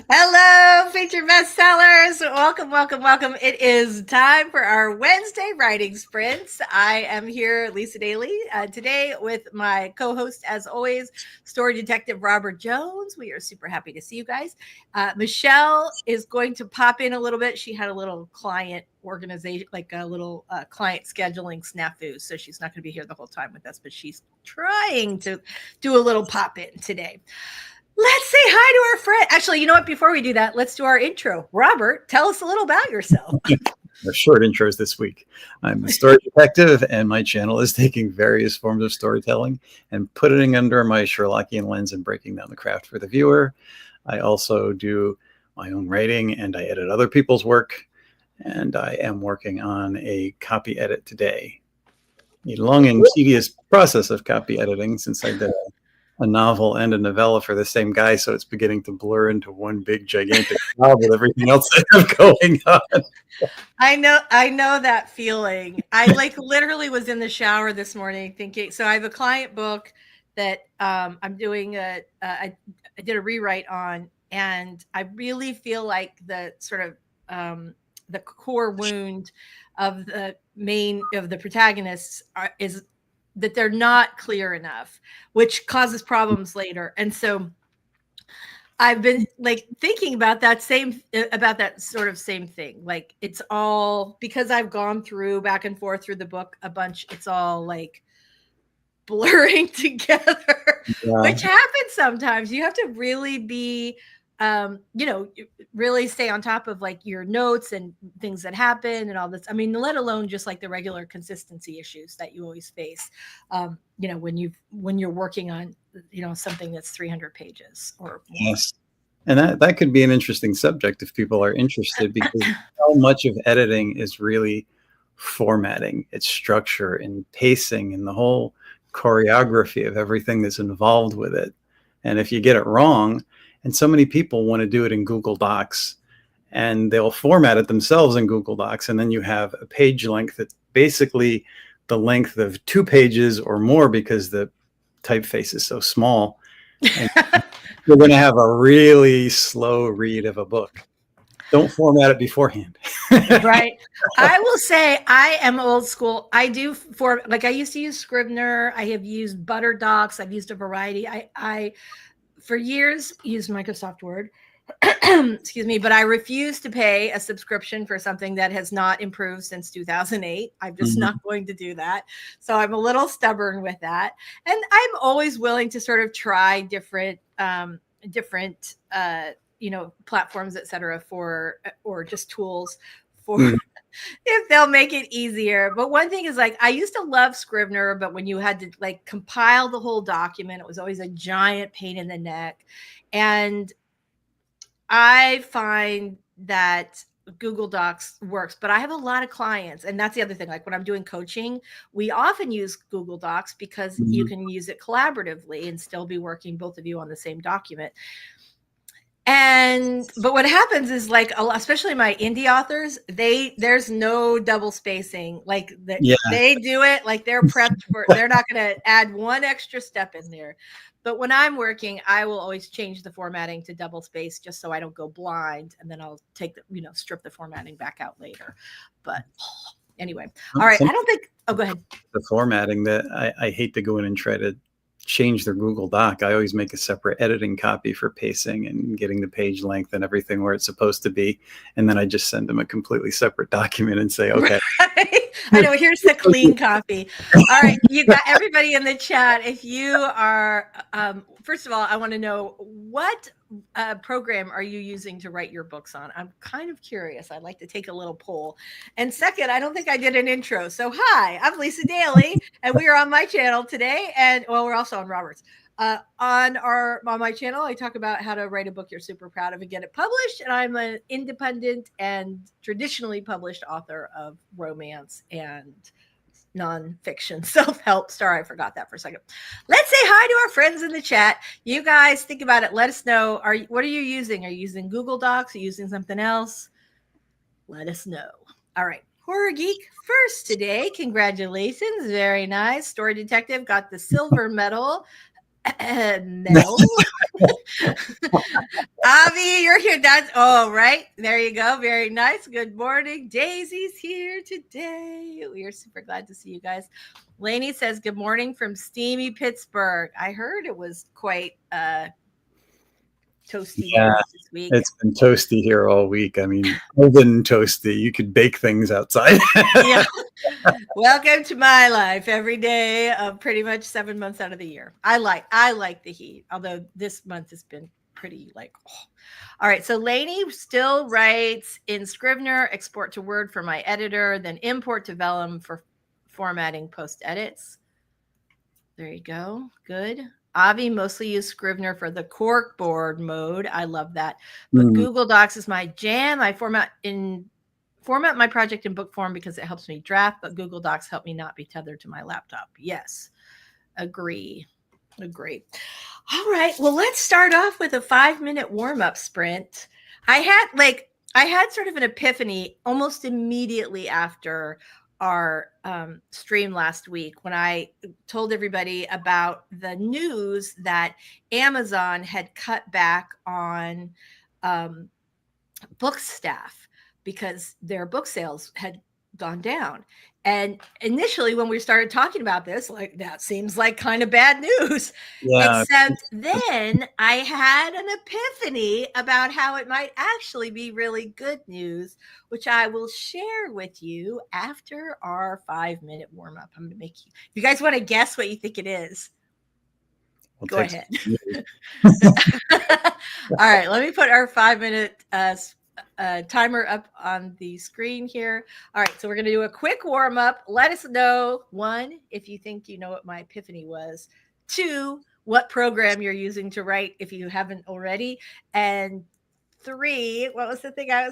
Hello, Future Bestsellers. Welcome, welcome, welcome. It is time for our Wednesday writing sprints. I am here, Lisa Daly, today with my co-host, as always, story detective Robert Jones. We are super happy to see you guys. Michelle is going to pop in a little bit. She had a little client organization, like a little client scheduling snafu, so she's not going to be here the whole time with us, but she's trying to do a little pop in today. Let's say hi to our friend. Actually, you know what? Before we do that, let's do our intro. Robert, tell us a little about yourself. Our short intros this week. I'm a story detective, and my channel is taking various forms of storytelling and putting it under my Sherlockian lens and breaking down the craft for the viewer. I also do my own writing, and I edit other people's work, and I am working on a copy edit today. A long and tedious process of copy editing, since I did a novel and a novella for the same guy, so it's beginning to blur into one big gigantic novel with everything else I have going on. I know that feeling. I literally was in the shower this morning thinking. So I have a client book that I'm doing I did a rewrite on, and I really feel like the sort of the core wound of the protagonists is that they're not clear enough, which causes problems later. And so I've been thinking about that sort of same thing. Like, it's all because I've gone through back and forth through the book a bunch. It's all like blurring together, which happens sometimes. You have to really be, really stay on top of like your notes and things that happen and all this. I mean, let alone just like the regular consistency issues that you always face, when you're working on, something that's 300 pages or more. Yes. And that could be an interesting subject if people are interested, because so much of editing is really formatting, its structure and pacing and the whole choreography of everything that's involved with it. And if you get it wrong, and so many people want to do it in Google Docs, and they'll format it themselves in Google Docs, and then you have a page length that's basically the length of 2 pages or more because the typeface is so small. And you're going to have a really slow read of a book. Don't format it beforehand. Right. I will say I am old school. I do I used to use Scrivener. I have used ButterDocs. I've used a variety. I for years used Microsoft Word. Excuse me, but I refuse to pay a subscription for something that has not improved since 2008. I'm just not going to do that. So I'm a little stubborn with that. And I'm always willing to sort of try different platforms, et cetera, or just tools for if they'll make it easier. But one thing is, like, I used to love Scrivener, but when you had to like compile the whole document, it was always a giant pain in the neck. And I find that Google Docs works, but I have a lot of clients, and that's the other thing. Like, when I'm doing coaching, we often use Google Docs because you can use it collaboratively and still be working, both of you, on the same document. But what happens is, like, especially my indie authors, there's no double spacing. Like, they do it like they're prepped for. They're not going to add one extra step in there. But when I'm working, I will always change the formatting to double space just so I don't go blind, and then I'll take strip the formatting back out later. But anyway, all right. I don't think. Oh, go ahead. The formatting that I hate to go in and try to change their Google Doc. I always make a separate editing copy for pacing and getting the page length and everything where it's supposed to be. And then I just send them a completely separate document and say, okay. Right. I know, here's the clean copy. All right. You got everybody in the chat. If you are, first of all, I want to know, what program are you using to write your books on? I'm kind of curious. I'd like to take a little poll. And second, I don't think I did an intro. So hi, I'm Lisa Daly, and we are on my channel today. And well, we're also on Robert's. On my channel, I talk about how to write a book you're super proud of and get it published. And I'm an independent and traditionally published author of romance and nonfiction self-help. Sorry, I forgot that for a second. Let's say hi to our friends in the chat. You guys think about it. Let us know. What are you using? Are you using Google Docs? Are you using something else? Let us know. All right. Horror Geek first today. Congratulations. Very nice. Story Detective got the silver medal. No. Avi, you're here. That's right. There you go. Very nice. Good morning. Daisy's here today. We are super glad to see you guys. Lainey says, good morning from steamy Pittsburgh. I heard it was quite toasty Yeah, this week. it's been toasty here all week. I mean, oven toasty. You could bake things outside. Yeah. Welcome to my life every day of pretty much 7 months out of the year. I like the heat, although this month has been pretty like, oh. All right. So Lainey still writes in Scrivener, export to Word for my editor, then import to Vellum for formatting post edits. There you go. Good. Avi mostly use Scrivener for the corkboard mode. I love that. But Google Docs is my jam. I format my project in book form because it helps me draft, but Google Docs help me not be tethered to my laptop. Yes. Agree. All right. Well, let's start off with a 5-minute warm-up sprint. I had sort of an epiphany almost immediately after our stream last week when I told everybody about the news that Amazon had cut back on book staff because their book sales had gone down. And initially, when we started talking about this, like, that seems like kind of bad news. Yeah. Except then I had an epiphany about how it might actually be really good news, which I will share with you after our 5-minute warm up. I'm going to make you, if you guys want to guess what you think it is, go ahead. All right, let me put our 5-minute timer up on the screen here. All right, so we're going to do a quick warm up. Let us know, 1, if you think you know what my epiphany was. 2, what program you're using to write if you haven't already. And 3, what was the thing I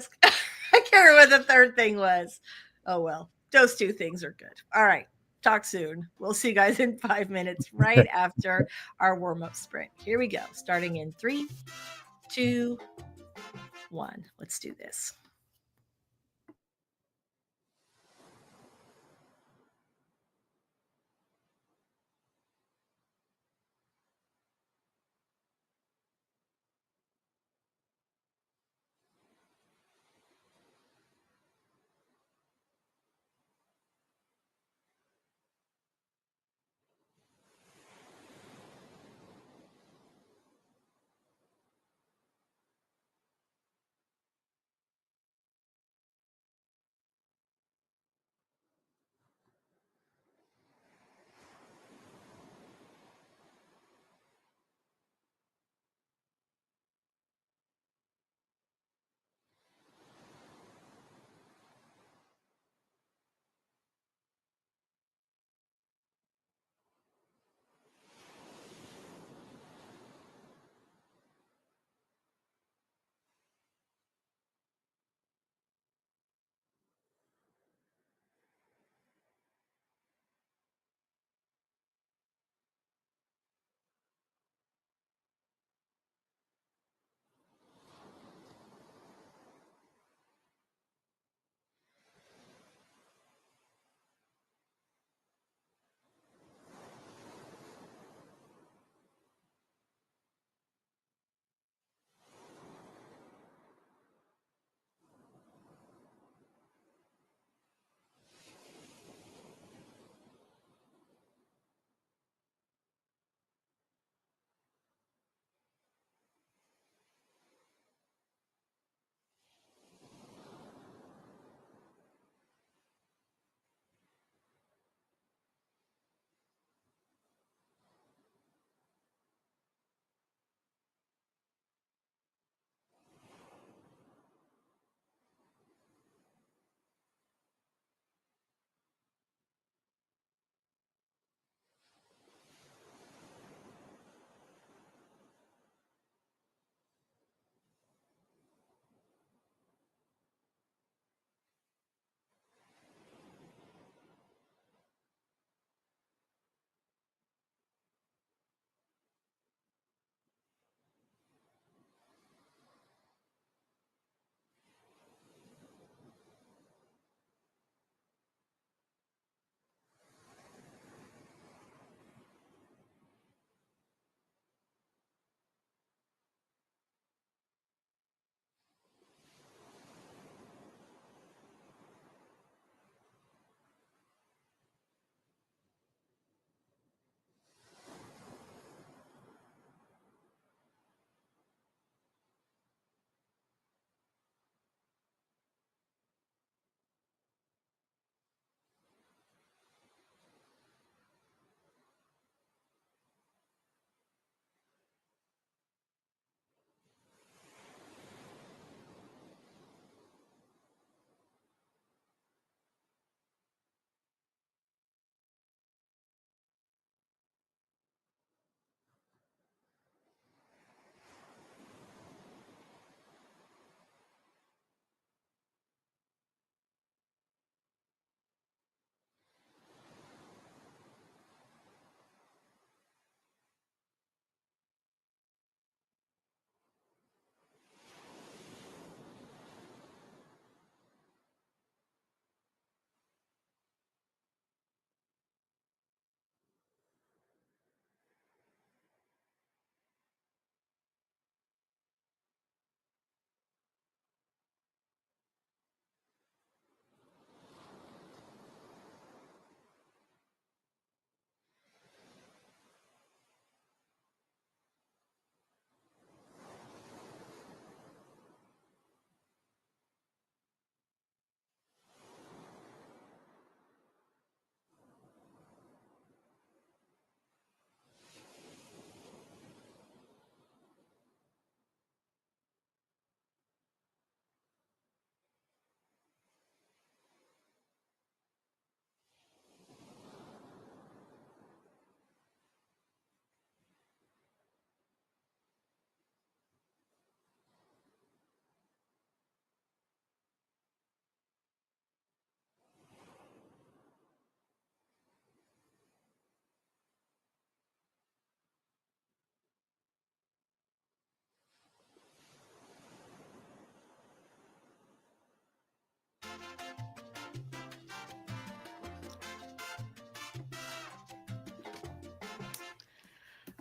can't remember what the third thing was. Oh, well, those 2 things are good. All right. Talk soon. We'll see you guys in 5 minutes right after our warm-up sprint. Here we go. Starting in 3, 2, 1. Let's do this.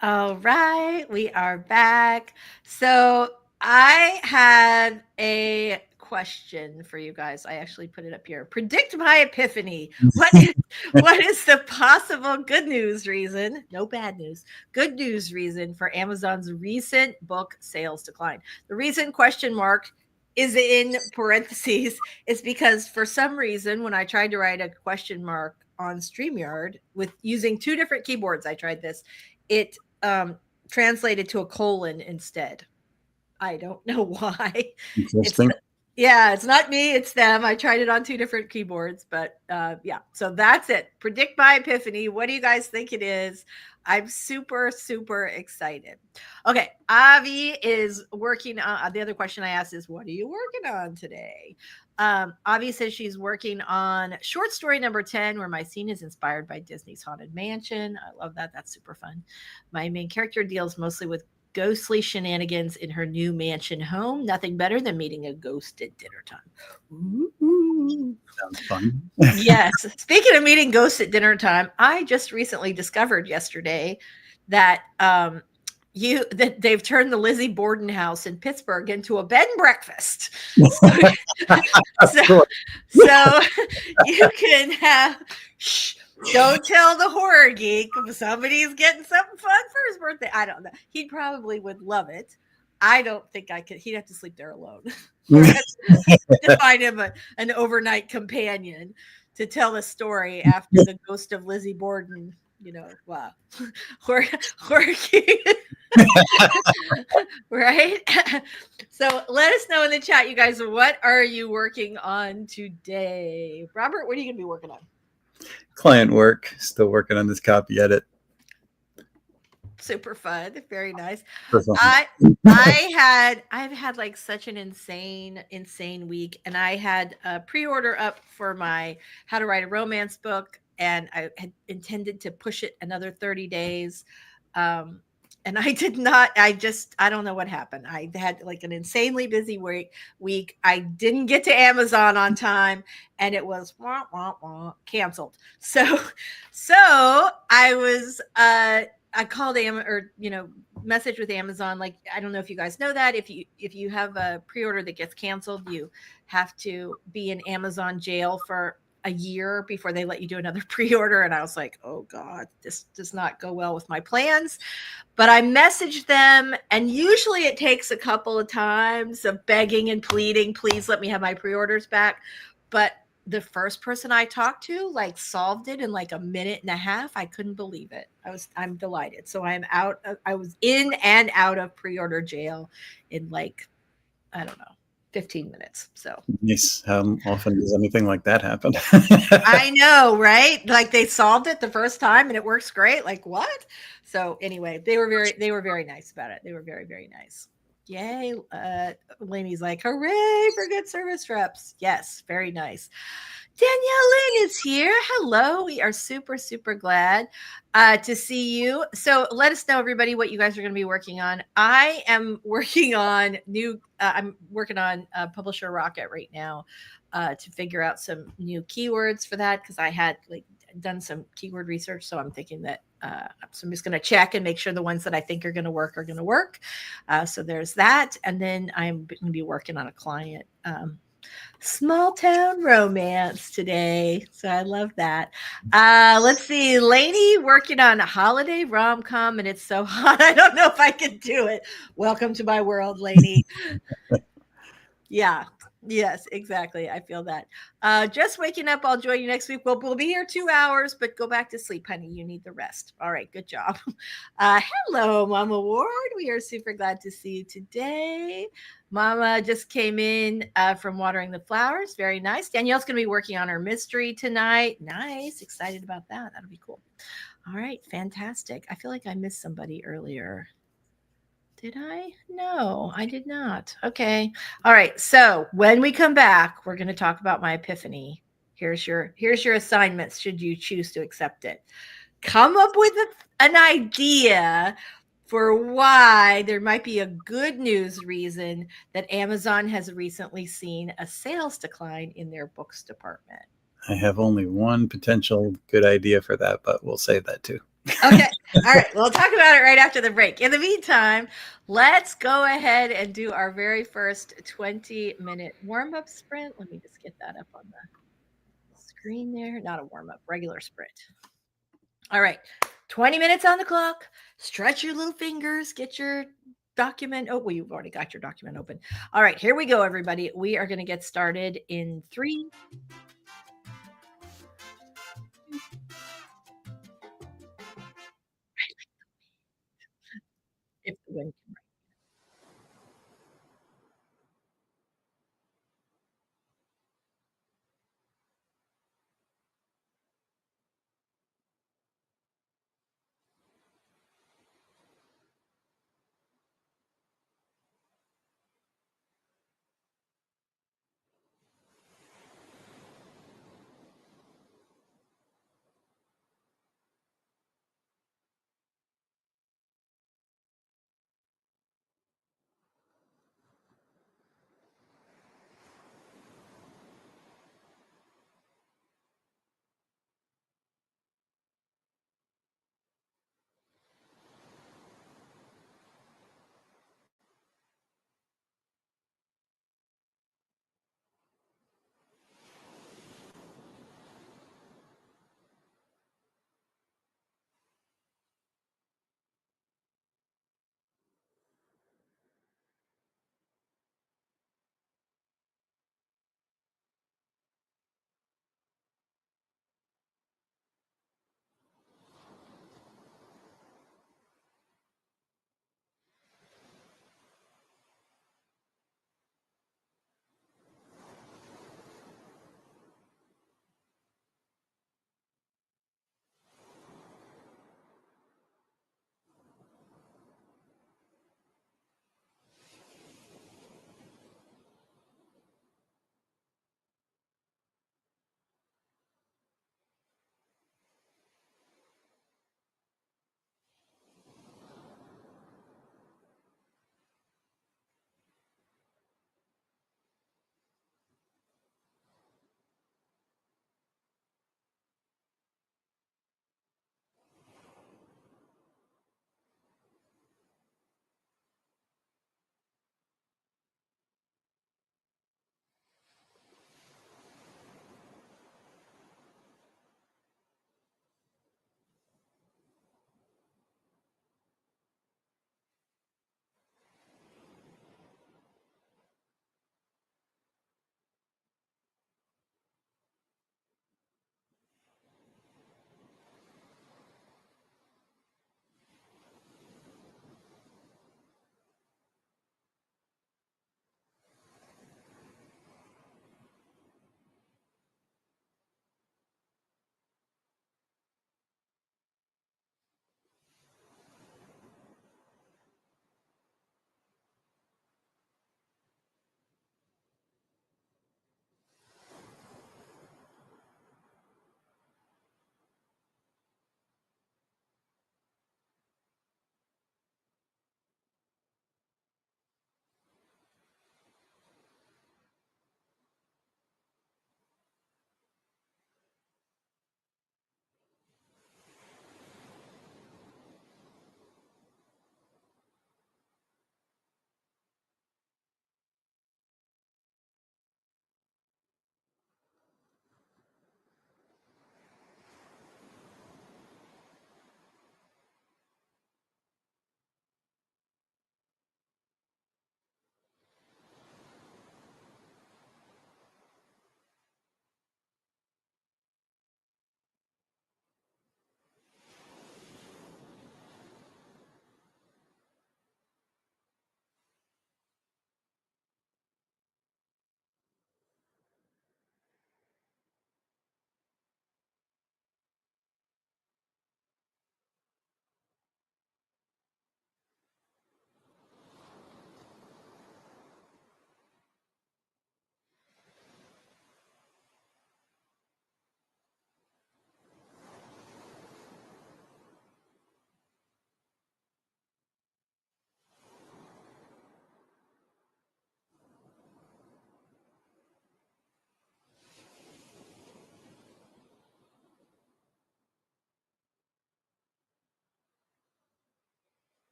All right, we are back. So I had a question for you guys. I actually put it up here. Predict my epiphany. What is the possible good news reason? No bad news. Good news reason for Amazon's recent book sales decline. The reason question mark is in parentheses is because for some reason when I tried to write a question mark on StreamYard with using two different keyboards, I tried this. It translated to a colon instead. I don't know why. It's Interesting. yeah, it's not me, it's them. I tried it on two different keyboards, but yeah. So that's it. Predict my epiphany. What do you guys think it is? I'm super, super excited. Okay, Avi is working on the other question I asked is, what are you working on today? Avi says she's working on short story number 10, where my scene is inspired by Disney's Haunted Mansion. I love that. That's super fun. My main character deals mostly with ghostly shenanigans in her new mansion home. Nothing better than meeting a ghost at dinner time. Ooh. Sounds fun. Yes. Speaking of meeting ghosts at dinner time, I just recently discovered yesterday that that they've turned the Lizzie Borden house in Pittsburgh into a bed and breakfast. So you can have don't tell the horror geek if somebody's getting something fun for his birthday. I don't know. He probably would love it. I don't think I could. He'd have to sleep there alone. To find him an overnight companion to tell the story after the ghost of Lizzie Borden. Wow. Horror geek. Right? So let us know in the chat, you guys, what are you working on today? Robert, what are you going to be working on? Client work. Still working on this copy edit. Super fun. Very nice. Perfect. I've had like such an insane week, and I had a pre-order up for my How to Write a Romance book, and I had intended to push it another 30 days. And I did not. I don't know what happened. I had like an insanely busy week. I didn't get to Amazon on time, and it was canceled. So I was I called message with Amazon. Like, I don't know if you guys know that if you have a pre-order that gets canceled, you have to be in Amazon jail for a year before they let you do another pre-order. And I was like, oh God, this does not go well with my plans. But I messaged them, and usually it takes a couple of times of begging and pleading, please let me have my pre-orders back. But the first person I talked to like solved it in like a minute and a half. I couldn't believe it. I'm delighted. So I was in and out of pre-order jail in like, I don't know, 15 minutes. So nice. How often does anything like that happen? I know, right? Like they solved it the first time and it works great. Like what? So anyway, they were very nice about it. They were very, very nice. Yay. Lainey's like, hooray for good service reps. Yes, very nice. Danielle Lynn is here. Hello. We are super, super glad to see you. So let us know, everybody, what you guys are going to be working on. I am working on I'm working on Publisher Rocket right now to figure out some new keywords for that, because I had like done some keyword research. So I'm thinking that so I'm just going to check and make sure the ones that I think are going to work are going to work. So there's that. And then I'm going to be working on a client small town romance today. So I love that. Let's see. Lainey working on a holiday rom-com, and it's so hot. I don't know if I can do it. Welcome to my world, Lainey. Yeah. Yes, exactly. I feel that. Just waking up. I'll join you next week. We'll be here 2 hours, but go back to sleep, honey. You need the rest. All right. Good job. Hello, Mama Ward. We are super glad to see you today. Mama just came in from watering the flowers. Very nice. Danielle's going to be working on her mystery tonight. Nice. Excited about that. That'll be cool. All right. Fantastic. I feel like I missed somebody earlier. Did I? No, I did not. Okay. All right. So when we come back, we're going to talk about my epiphany. Here's your assignments should you choose to accept it. Come up with an idea for why there might be a good news reason that Amazon has recently seen a sales decline in their books department. I have only one potential good idea for that, but we'll save that too. Okay. All right, we'll talk about it right after the break. In the meantime, let's go ahead and do our very first 20-minute warm-up sprint. Let me just get that up on the screen there. Not a warm-up, regular sprint. All right, 20 minutes on the clock. Stretch your little fingers, get your document. Oh, well, you've already got your document open. All right, here we go, everybody. We are going to get started in 3. If the wind can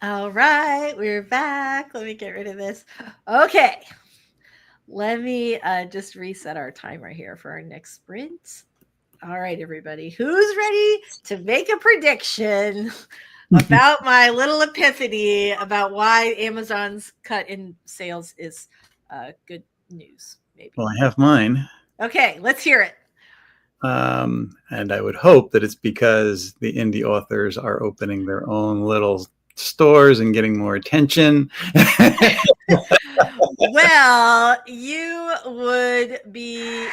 All right, we're back. Let me get rid of this. Okay. Let me just reset our timer here for our next sprint. All right, everybody, who's ready to make a prediction about my little epiphany about why Amazon's cut in sales is good news? Maybe. Well, I have mine. Okay, let's hear it. And I would hope that it's because the indie authors are opening their own little stores and getting more attention. Well, you would be...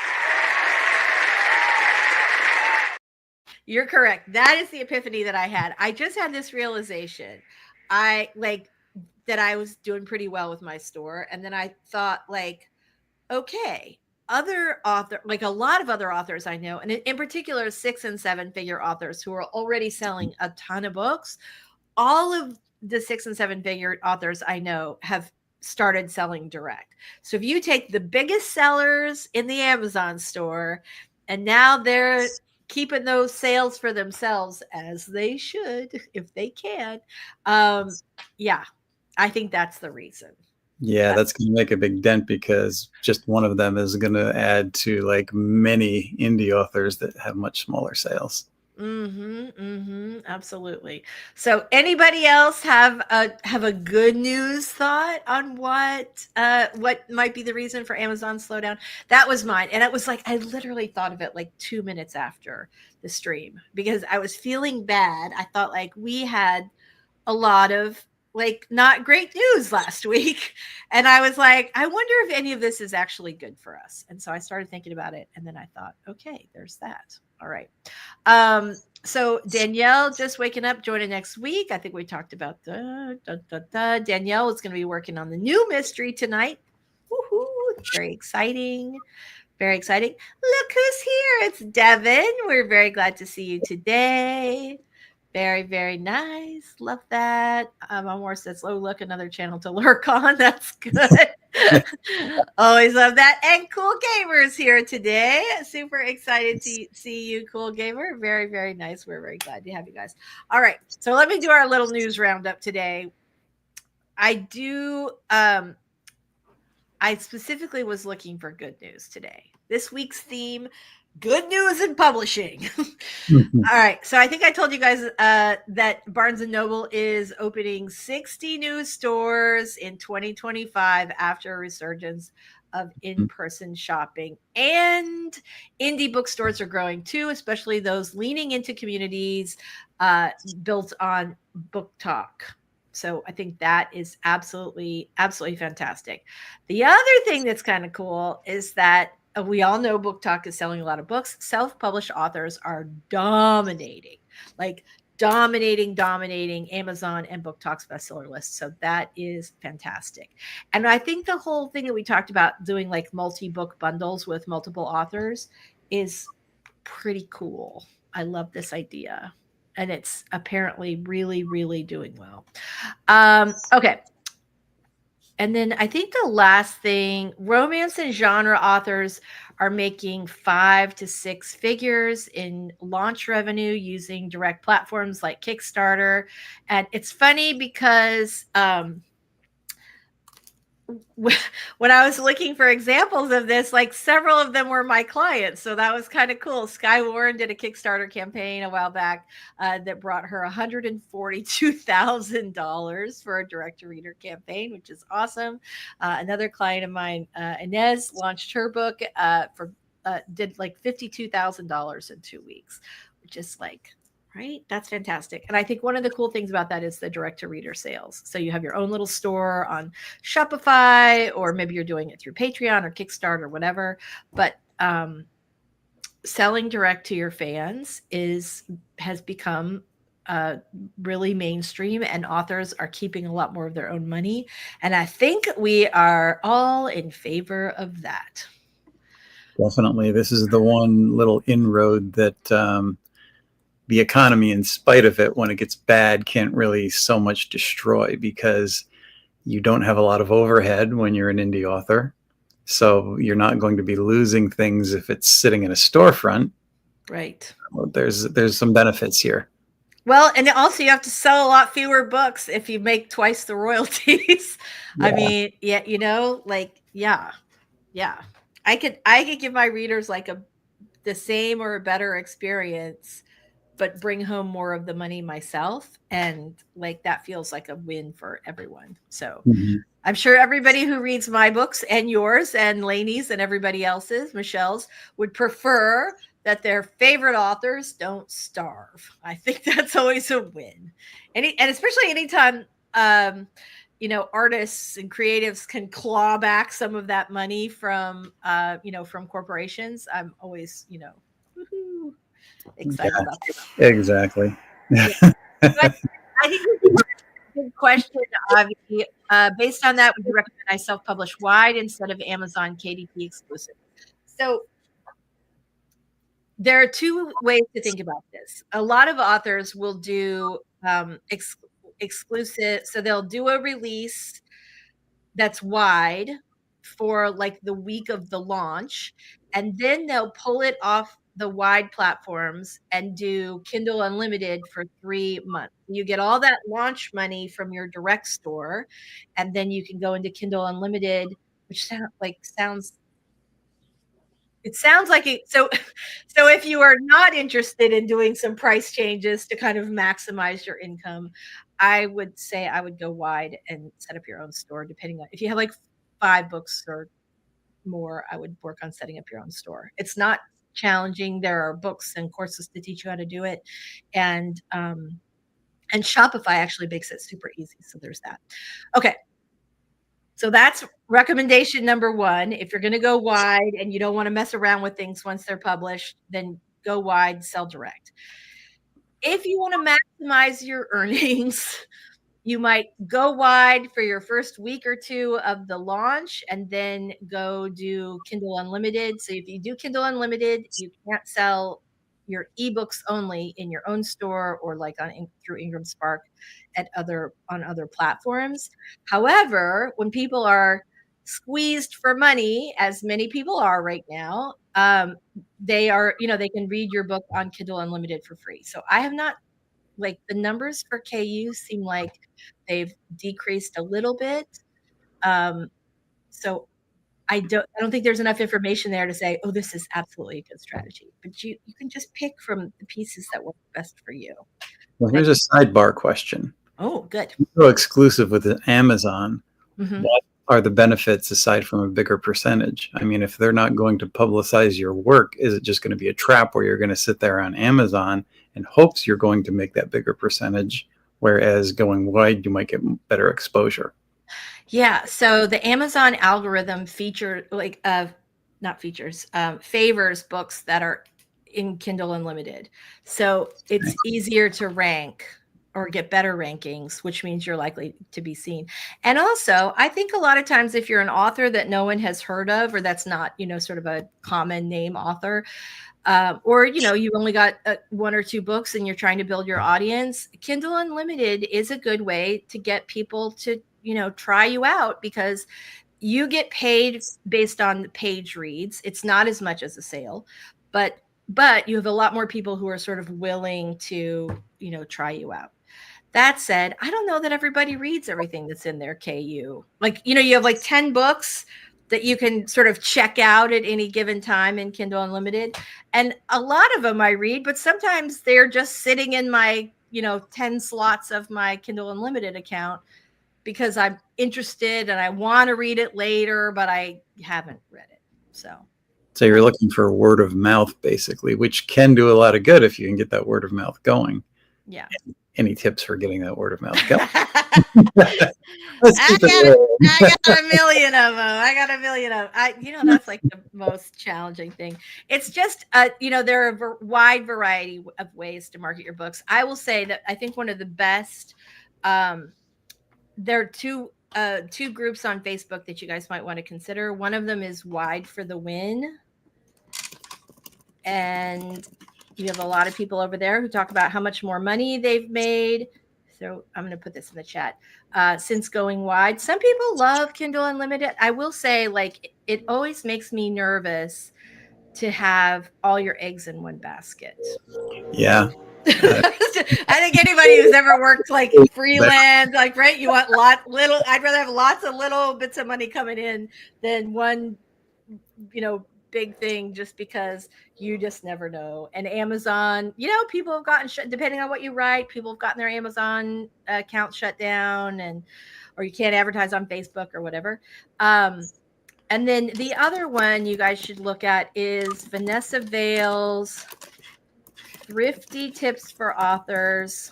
You're correct. That is the epiphany that I had. I just had this realization. That I was doing pretty well with my store. And then I thought, like, okay, other author, like a lot of other authors I know, and in particular 6 and 7 figure authors who are already selling a ton of books, all of the 6 and 7 figure authors I know have started selling direct. So if you take the biggest sellers in the Amazon store, and now they're keeping those sales for themselves, as they should, if they can. Yeah, I think that's the reason. Yeah, that's going to make a big dent, because just one of them is going to add to like many indie authors that have much smaller sales. Absolutely. So anybody else have a good news thought on what might be the reason for Amazon's slowdown? That was mine. And it was like, I literally thought of it like 2 minutes after the stream, because I was feeling bad. I thought, like, we had a lot of like not great news last week. And I was like, I wonder if any of this is actually good for us. And so I started thinking about it. And then I thought, okay, there's that. All right. So Danielle just waking up, joining next week. I think we talked about Danielle is going to be working on the new mystery tonight. Woohoo! Very exciting. Very exciting. Look who's here. It's Devin. We're very glad to see you today. Very, very nice. Love that. Amor says, oh, look, another channel to lurk on. That's good. Always love that. And Cool Gamer's here today. Super excited to see you, Cool Gamer. Very, very nice. We're very glad to have you guys. All right. So let me do our little news roundup today. I specifically was looking for good news today. This week's theme: good news in publishing. All right. So I think I told you guys that Barnes & Noble is opening 60 new stores in 2025 after a resurgence of in-person shopping. And indie bookstores are growing too, especially those leaning into communities built on book talk. So I think that is absolutely, absolutely fantastic. The other thing that's kind of cool is that we all know Book Talk is selling a lot of books. Self-published authors are dominating Amazon and Book Talk's bestseller list. So that is fantastic. And I think the whole thing that we talked about, doing like multi-book bundles with multiple authors, is pretty cool. I love this idea. And it's apparently really, really doing well. Okay. And then I think the last thing, romance and genre authors are making 5 to 6 figures in launch revenue using direct platforms like Kickstarter. And it's funny because when I was looking for examples of this, like several of them were my clients. So that was kind of cool. Sky Warren did a Kickstarter campaign a while back that brought her $142,000 for a direct-to-reader campaign, which is awesome. Another client of mine, Inez, launched her book did like $52,000 in 2 weeks, which is like, right? That's fantastic. And I think one of the cool things about that is the direct-to-reader sales. So you have your own little store on Shopify, or maybe you're doing it through Patreon or Kickstarter or whatever. But selling direct to your fans has become really mainstream, and authors are keeping a lot more of their own money. And I think we are all in favor of that. Definitely. This is the one little inroad that the economy, in spite of it, when it gets bad, can't really so much destroy, because you don't have a lot of overhead when you're an indie author. So you're not going to be losing things if it's sitting in a storefront. Right. Well, there's some benefits here. Well, and also you have to sell a lot fewer books if you make twice the royalties. Yeah. I mean, yeah, you know, like, yeah. I could give my readers like the same or a better experience, but bring home more of the money myself. And like, that feels like a win for everyone. So I'm sure everybody who reads my books and yours and Lainey's and everybody else's, Michelle's, would prefer that their favorite authors don't starve. I think that's always a win. And especially anytime, you know, artists and creatives can claw back some of that money from, you know, from corporations. I'm always, you know, woohoo, excited about that. Exactly. Yeah. But I think this is a good question. Based on that, would you recommend I self-publish wide instead of Amazon KDP exclusive? So there are two ways to think about this. A lot of authors will do exclusive. So they'll do a release that's wide for like the week of the launch, and then they'll pull it off the wide platforms and do Kindle Unlimited for 3 months. You get all that launch money from your direct store, and then you can go into Kindle Unlimited, which sounds like it. So if you are not interested in doing some price changes to kind of maximize your income, I would say I would go wide and set up your own store. Depending on if you have like 5 books or more, I would work on setting up your own store. It's not challenging. There are books and courses to teach you how to do it. And Shopify actually makes it super easy. So there's that. Okay. So that's recommendation number 1. If you're going to go wide and you don't want to mess around with things once they're published, then go wide, sell direct. If you want to maximize your earnings, you might go wide for your first week or 2 of the launch and then go do Kindle Unlimited. So if you do Kindle Unlimited, you can't sell your ebooks only in your own store or like through Ingram Spark on other platforms. However, when people are squeezed for money, as many people are right now, they can read your book on Kindle Unlimited for free. So I have not, like, the numbers for KU seem like they've decreased a little bit. So I don't think there's enough information there to say, oh, this is absolutely a good strategy. But you can just pick from the pieces that work best for you. Well, here's a sidebar question. Oh, good. You go exclusive with Amazon. Mm-hmm. What are the benefits aside from a bigger percentage? I mean, if they're not going to publicize your work, is it just going to be a trap where you're going to sit there on Amazon in hopes you're going to make that bigger percentage, whereas going wide, you might get better exposure? Yeah. So the Amazon algorithm favors books that are in Kindle Unlimited. So it's easier to rank or get better rankings, which means you're likely to be seen. And also, I think a lot of times if you're an author that no one has heard of, or that's not, sort of a common name author, or, you've only got 1 or 2 books and you're trying to build your audience, Kindle Unlimited is a good way to get people to, try you out, because you get paid based on the page reads. It's not as much as a sale, but you have a lot more people who are sort of willing to, try you out. That said, I don't know that everybody reads everything that's in their KU. Like, you have like 10 books that you can sort of check out at any given time in Kindle Unlimited. And a lot of them I read, but sometimes they're just sitting in my, 10 slots of my Kindle Unlimited account because I'm interested and I want to read it later, but I haven't read it. So you're looking for word of mouth, basically, which can do a lot of good if you can get that word of mouth going. Yeah. Any tips for getting that word of mouth going? I got a million of them. That's like the most challenging thing. It's just, there are a wide variety of ways to market your books. I will say that I think one of the best, there are two groups on Facebook that you guys might want to consider. One of them is Wide for the Win. And you have a lot of people over there who talk about how much more money they've made. So I'm going to put this in the chat. Since going wide, some people love Kindle Unlimited. I will say, like, it always makes me nervous to have all your eggs in one basket. Yeah. I think anybody who's ever worked like freelance, like, right, you want I'd rather have lots of little bits of money coming in than one, big thing, just because you just never know. And Amazon, people have gotten depending on what you write, people have gotten their Amazon account shut down, or you can't advertise on Facebook or whatever. And then the other one you guys should look at is Vanessa Vale's Thrifty Tips for Authors,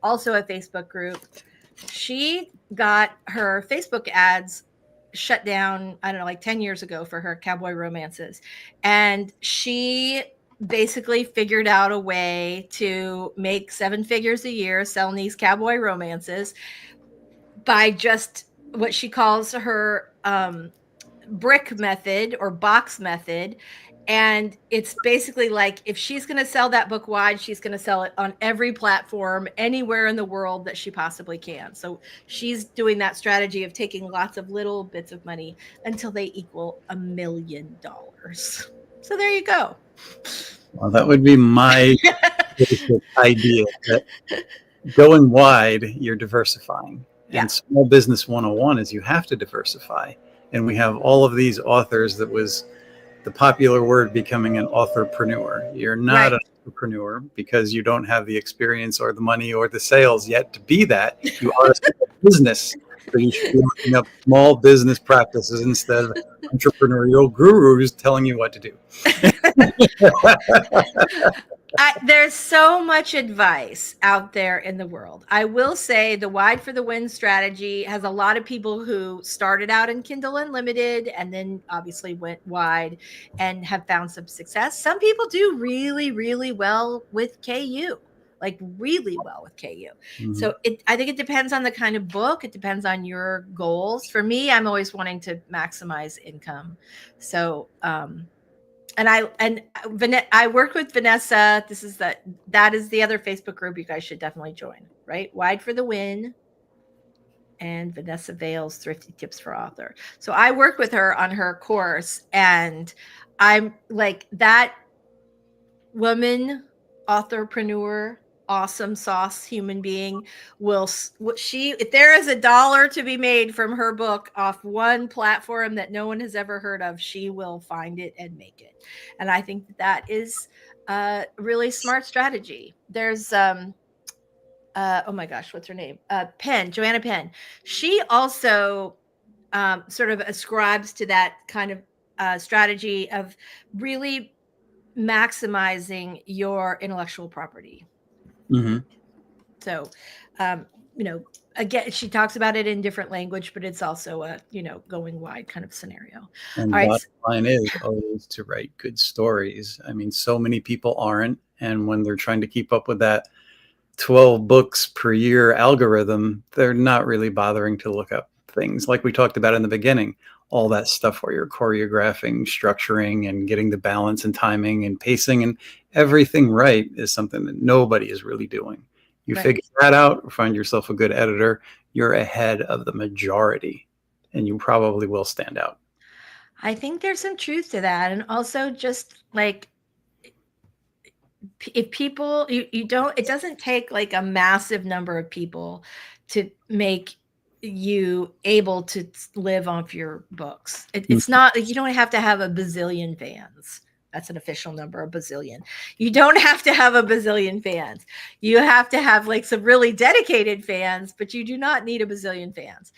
also a Facebook group. She got her Facebook ads shut down, I don't know, like 10 years ago for her cowboy romances. And she basically figured out a way to make 7 figures a year selling these cowboy romances by just what she calls her brick method or box method. And it's basically like, if she's going to sell that book wide, she's going to sell it on every platform anywhere in the world that she possibly can. So she's doing that strategy of taking lots of little bits of money until they equal $1 million. So there you go. Well, that would be my idea, that going wide, you're diversifying. Yeah. And Small Business 101 is you have to diversify. And we have all of these authors, that was the popular word becoming an authorpreneur. You're not an entrepreneur because you don't have the experience or the money or the sales yet to be that. You are a business. So you should be looking up small business practices instead of entrepreneurial gurus telling you what to do. There's so much advice out there in the world. I will say the Wide for the Win strategy has a lot of people who started out in Kindle Unlimited and then obviously went wide and have found some success. Some people do really, really well with KU, like really well with KU. Mm-hmm. So I think it depends on the kind of book. It depends on your goals. For me, I'm always wanting to maximize income. So, and I worked with Vanessa. That is the other Facebook group you guys should definitely join, right? Wide for the Win and Vanessa Vale's Thrifty Tips for Author. So I worked with her on her course, and I'm like, that woman, authorpreneur, awesome sauce human being, if there is $1 to be made from her book off one platform that no one has ever heard of, she will find it and make it. And I think that is a really smart strategy. There's oh my gosh, what's her name? Joanna Penn. She also sort of ascribes to that kind of strategy of really maximizing your intellectual property. Mm-hmm. So, again, she talks about it in different language, but it's also a, going wide kind of scenario. And the bottom line is always to write good stories. I mean, so many people aren't. And when they're trying to keep up with that 12 books per year algorithm, they're not really bothering to look up things like we talked about in the beginning. All that stuff where you're choreographing, structuring, and getting the balance and timing and pacing and everything right is something that nobody is really doing. You figure that out, or find yourself a good editor, you're ahead of the majority, and you probably will stand out. I think there's some truth to that. And also, just like, if people, it doesn't take like a massive number of people to make you able to live off your books. It's not, you don't have to have a bazillion fans. That's an official number, a bazillion. You don't have to have a bazillion fans. You have to have like some really dedicated fans, but you do not need a bazillion fans.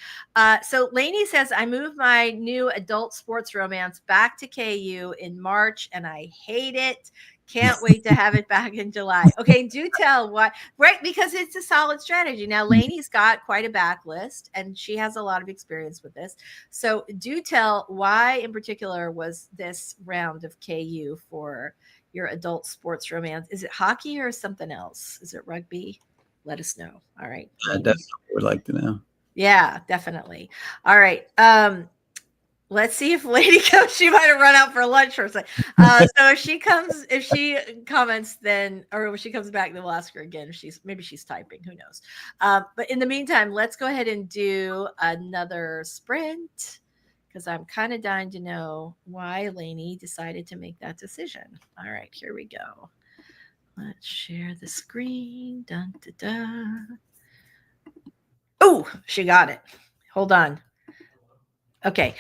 So Lainey says, I moved my new adult sports romance back to KU in March and I hate it. Can't wait to have it back in July. Okay, do tell why, right? Because it's a solid strategy. Now, Lainey's got quite a backlist and she has a lot of experience with this. So do tell why in particular was this round of KU for your adult sports romance? Is it hockey or something else? Is it rugby? Let us know. All right. I definitely would like to know. Yeah, definitely. All right. Let's see if Lady comes. She might have run out for lunch or something. So if she comments, then, or if she comes back, then we'll ask her again. Maybe she's typing. Who knows? But in the meantime, let's go ahead and do another sprint because I'm kind of dying to know why Lainey decided to make that decision. All right, here we go. Let's share the screen. Dun, da, da. Oh, she got it. Hold on. Okay.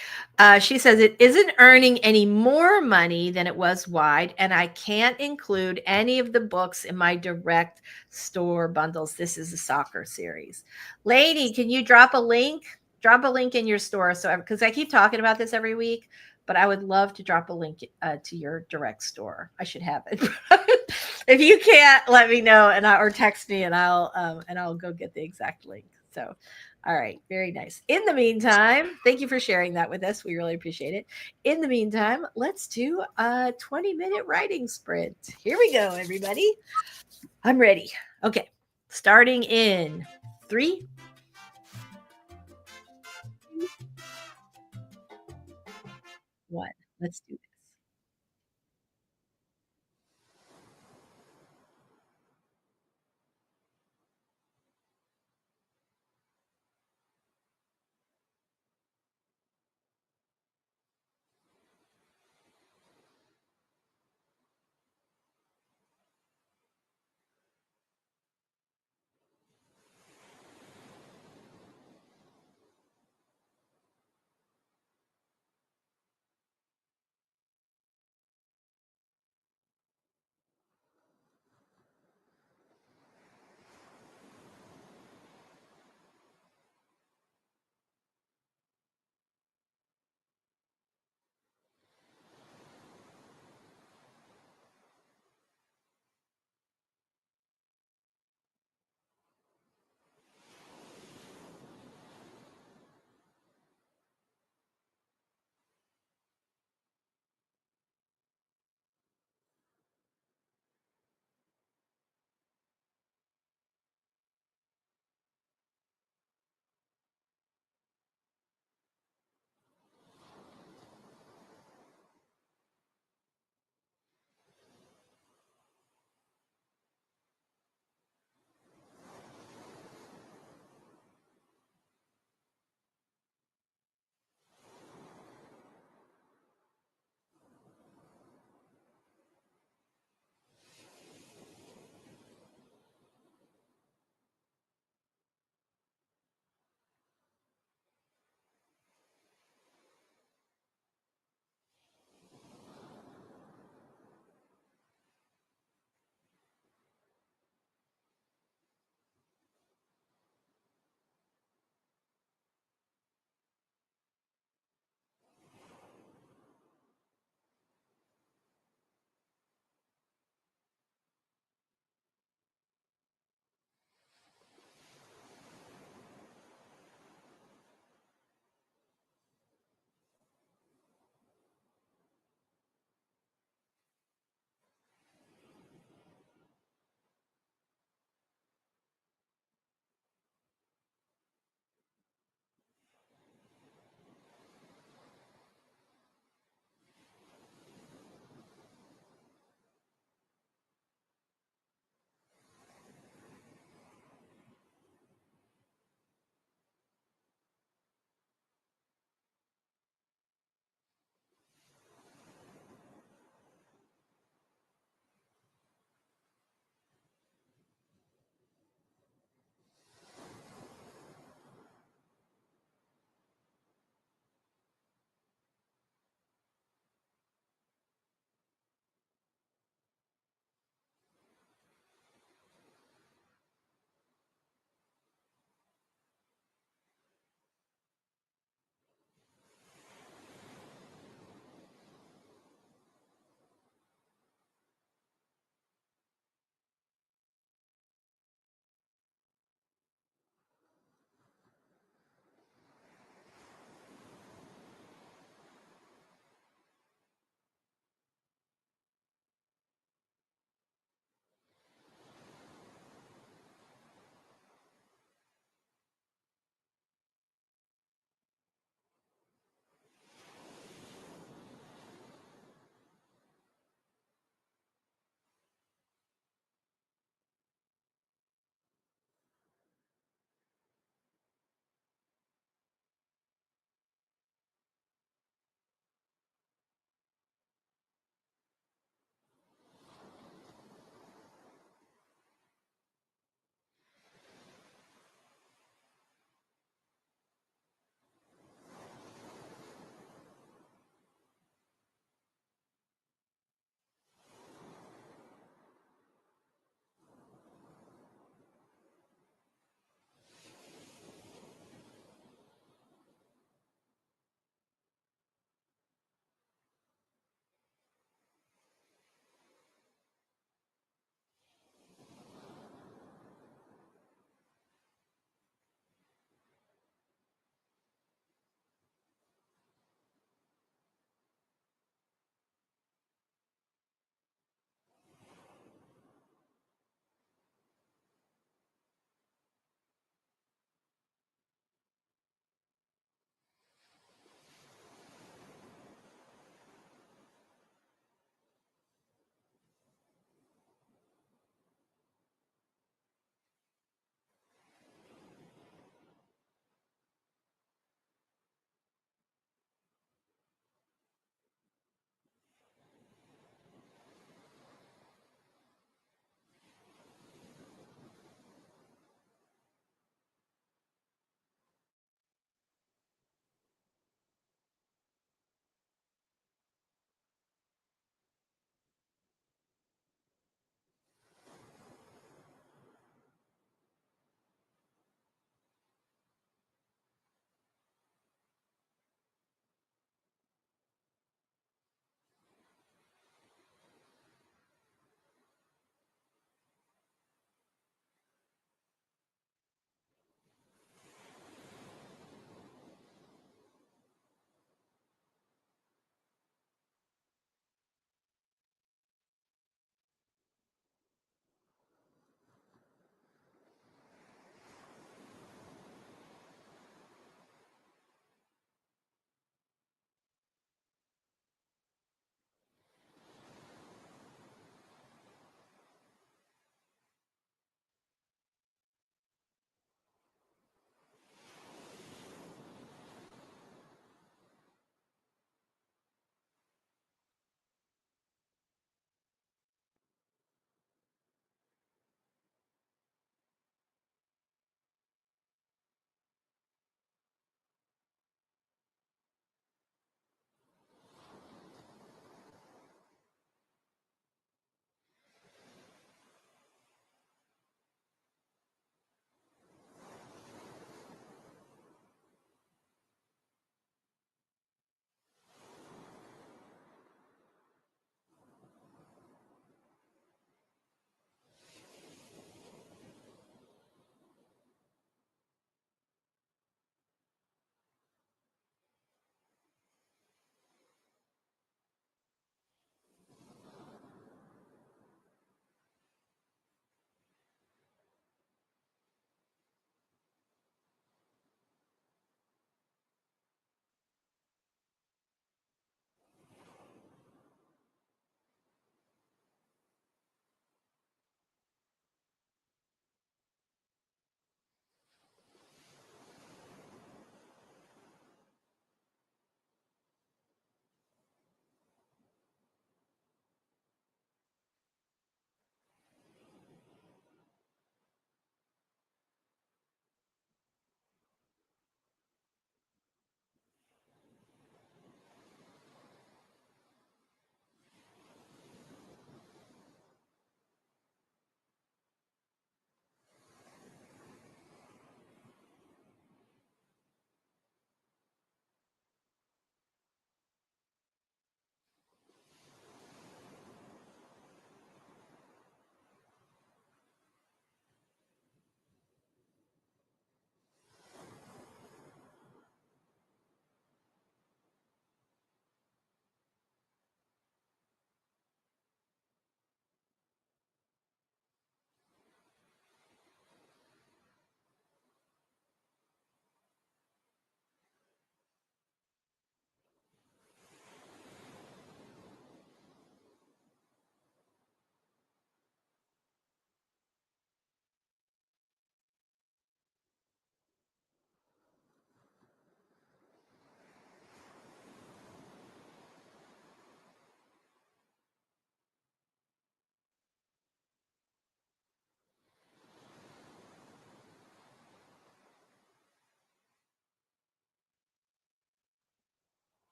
She says it isn't earning any more money than it was wide, and I can't include any of the books in my direct store bundles. This is a soccer series. Lady, can you drop a link? Drop a link in your store. So, because I keep talking about this every week, but I would love to drop a link to your direct store. I should have it. If you can't, let me know or text me, and I'll go get the exact link. So, all right, very nice. In the meantime, thank you for sharing that with us. We really appreciate it. In the meantime, let's do a 20-minute writing sprint. Here we go, everybody. I'm ready. Okay, starting in 3, 1. Let's do this.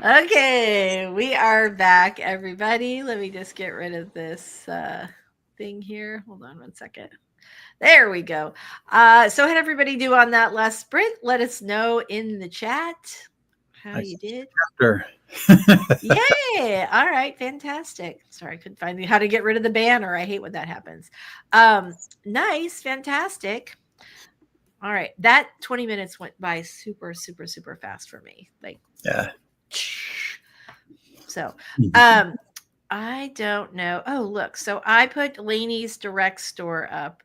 Okay, we are back, everybody. Let me just get rid of this thing here. Hold on one second. There we go. So how'd everybody do on that last sprint? Let us know in the chat how you did. Sure. Yay! All right, fantastic. Sorry, I couldn't find how to get rid of the banner. I hate when that happens. Nice, fantastic. All right, that 20 minutes went by super, super, super fast for me. Like, yeah. So, I don't know. Oh, look. So I put Lainey's direct store up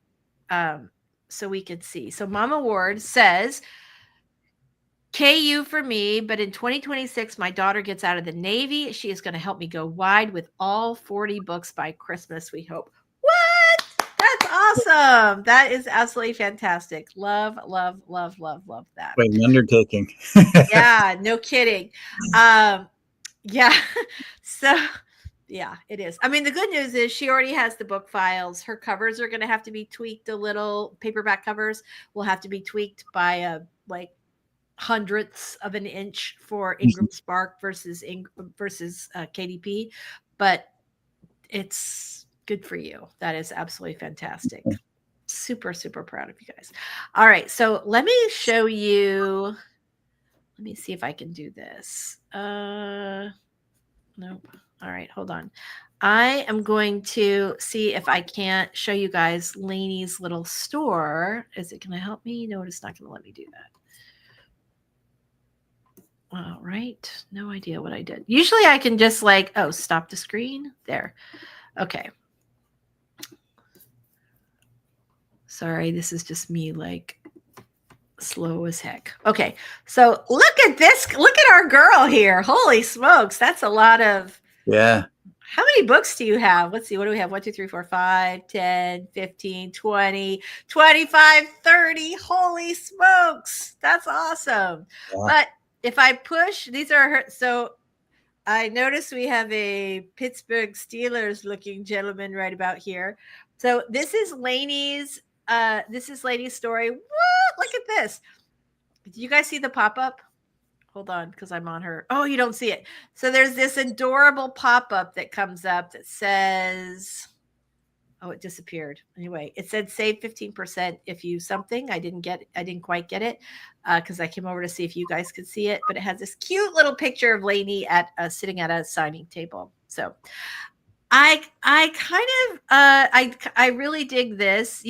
so we could see. So Mama Ward says, KU for me, but in 2026, my daughter gets out of the Navy. She is going to help me go wide with all 40 books by Christmas, we hope. What? That's awesome. That is absolutely fantastic. Love, love, love, love, love that. Wait, an undertaking. Yeah, no kidding. Yeah. So, yeah, it is. I mean, the good news is she already has the book files. Her covers are going to have to be tweaked a little. Paperback covers will have to be tweaked by like hundredths of an inch for Ingram Spark versus KDP, but it's good for you. That is absolutely fantastic. Super, super proud of you guys. All right, so let me show you. Let me see if I can do this. Nope. All right, hold on. I am going to see if I can't show you guys Lainey's little store. Is it going to help me? No, it's not going to let me do that. All right. No idea what I did. Usually I can just like, stop the screen. There. Okay. Sorry, this is just me like slow as heck. Okay, so look at this. Look at our girl here. Holy smokes. That's a lot of. Yeah. How many books do you have? Let's see. What do we have? 1, 2, 3, 4, 5, 10, 15, 20, 25, 30. Holy smokes. That's awesome. Yeah. But if I push, these are her. So I notice we have a Pittsburgh Steelers looking gentleman right about here. So this is Lainey's. This is Lainey's story. What? Look at this. Did you guys see the pop-up? Hold on, because I'm on her. Oh, you don't see it. So there's this adorable pop-up that comes up that says, oh, it disappeared. Anyway, it said save 15% if you something. I didn't quite get it because I came over to see if you guys could see it. But it has this cute little picture of Lainey at sitting at a signing table. So I really dig this.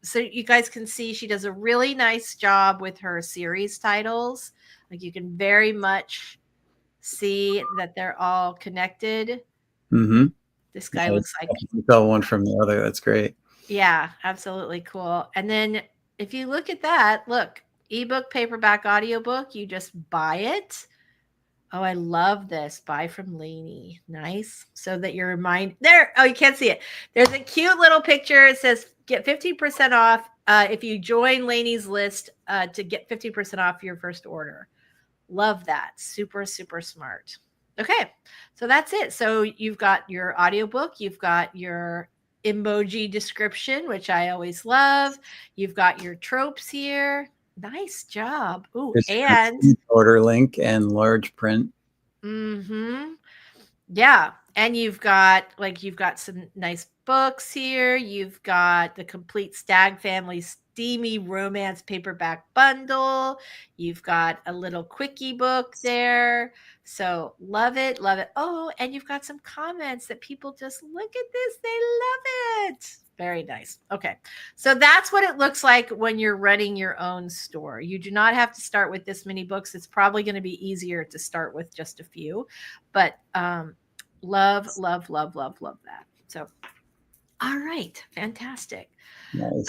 So you guys can see she does a really nice job with her series titles. Like you can very much see that they're all connected. Mm-hmm. This guy looks like you can tell one from the other. That's great. Yeah, absolutely cool. And then if you look at that, look, ebook, paperback, audiobook, you just buy it. Oh, I love this. Buy from Lainey. Nice. So that you're reminded there. Oh, you can't see it. There's a cute little picture. It says get 15% off if you join Lainey's list to get 50% off your first order. Love that. Super, super smart. Okay. So that's it. So you've got your audiobook. You've got your emoji description, which I always love. You've got your tropes here. Nice job. Ooh, and order link and large print. Mm-hmm. Yeah. And you've got some nice books here. You've got the complete Stag Family steamy romance paperback bundle. You've got a little quickie book there. So love it. Love it. Oh, and you've got some comments that people just look at this. They love it. Very nice. Okay. So that's what it looks like when you're running your own store. You do not have to start with this many books. It's probably going to be easier to start with just a few, but love, love, love, love, love that. So, all right. Fantastic. Nice.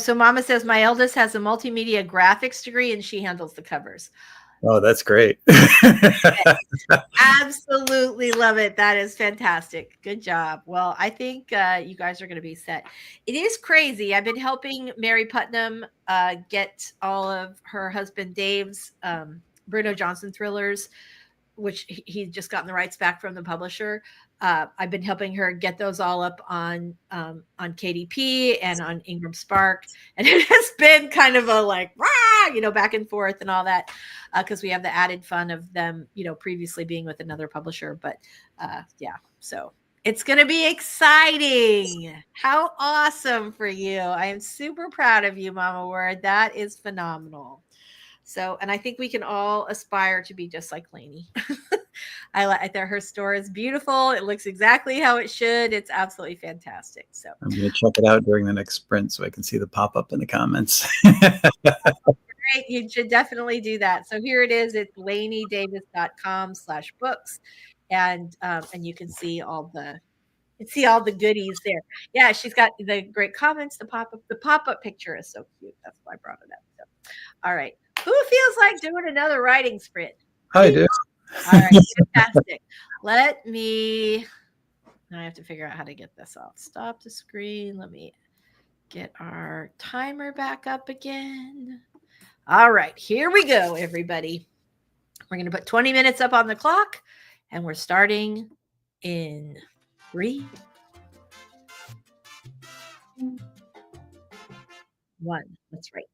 So Mama says my eldest has a multimedia graphics degree and she handles the covers. Oh, that's great. Absolutely love it. That is fantastic. Good job. Well, I think you guys are going to be set. It is crazy. I've been helping Mary Putnam get all of her husband Dave's Bruno Johnson thrillers, which he just gotten the rights back from the publisher. I've been helping her get those all up on KDP and on Ingram Spark. And it has been kind of a like, rah! back and forth and all that, because we have the added fun of them, previously being with another publisher. But yeah, so it's going to be exciting. How awesome for you. I am super proud of you, Mama Word. That is phenomenal. So, and I think we can all aspire to be just like Lainey. I like that her store is beautiful. It looks exactly how it should. It's absolutely fantastic. So I'm going to check it out during the next sprint so I can see the pop-up in the comments. Right, you should definitely do that. So here it is. It's LaineyDavis.com/books. And you can see all the goodies there. Yeah, she's got the great comments. The pop-up picture is so cute. That's why I brought it up. So, all right. Who feels like doing another writing sprint? I do. All right, fantastic. Now I have to figure out how to get this off. Stop the screen. Let me get our timer back up again. All right, here we go, everybody. We're going to put 20 minutes up on the clock, and we're starting in 3, 2, 1. Let's write.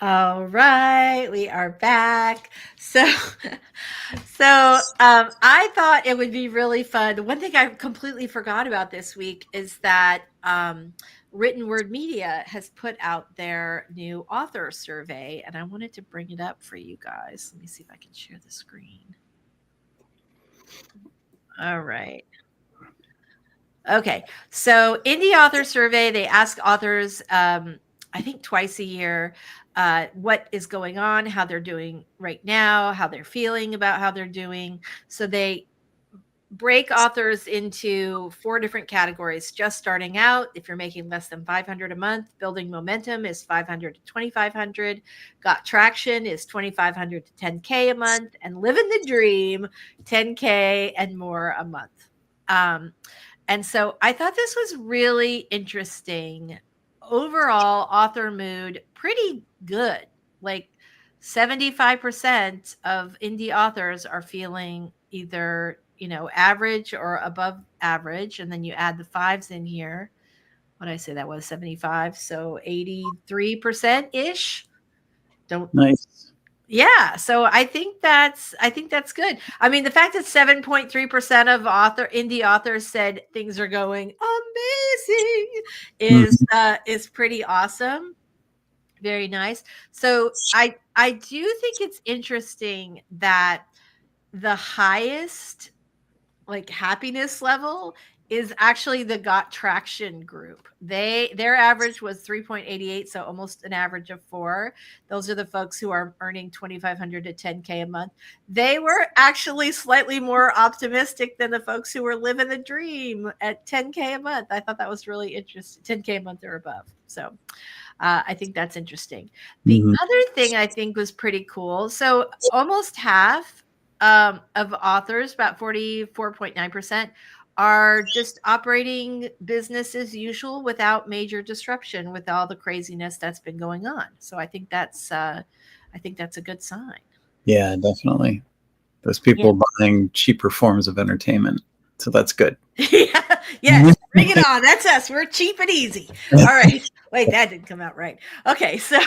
All right, we are back. So, I thought it would be really fun. The one thing I completely forgot about this week is that Written Word Media has put out their new author survey, and I wanted to bring it up for you guys. Let me see if I can share the screen. All right. Okay, so indie author survey, they ask authors, I think twice a year, what is going on, how they're doing right now, how they're feeling about how they're doing. So they break authors into 4 different categories. Just starting out, if you're making less than 500 a month, building momentum is 500 to 2500, got traction is 2500 to 10K a month, and living the dream, 10K and more a month. And so I thought this was really interesting. Overall, author mood, pretty good. Like 75% of indie authors are feeling either, average or above average. And then you add the fives in here. What did I say that was? 75. So 83% ish. Don't Nice. Yeah, so I think that's good. I mean, the fact that 7.3% of indie authors said things are going amazing is pretty awesome. Very nice. So I do think it's interesting that the highest like happiness level is actually the got traction group. Their average was 3.88, so almost an average of 4. Those are the folks who are earning 2,500 to 10K a month. They were actually slightly more optimistic than the folks who were living the dream at 10K a month. I thought that was really interesting. 10K a month or above. So I think that's interesting. The other thing I think was pretty cool. So almost half of authors, about 44.9%, are just operating business as usual without major disruption with all the craziness that's been going on. So I think that's a good sign. Yeah, definitely. Those people buying cheaper forms of entertainment. So that's good. Yes, bring it on. That's us. We're cheap and easy. All right. Wait, that didn't come out right. Okay, so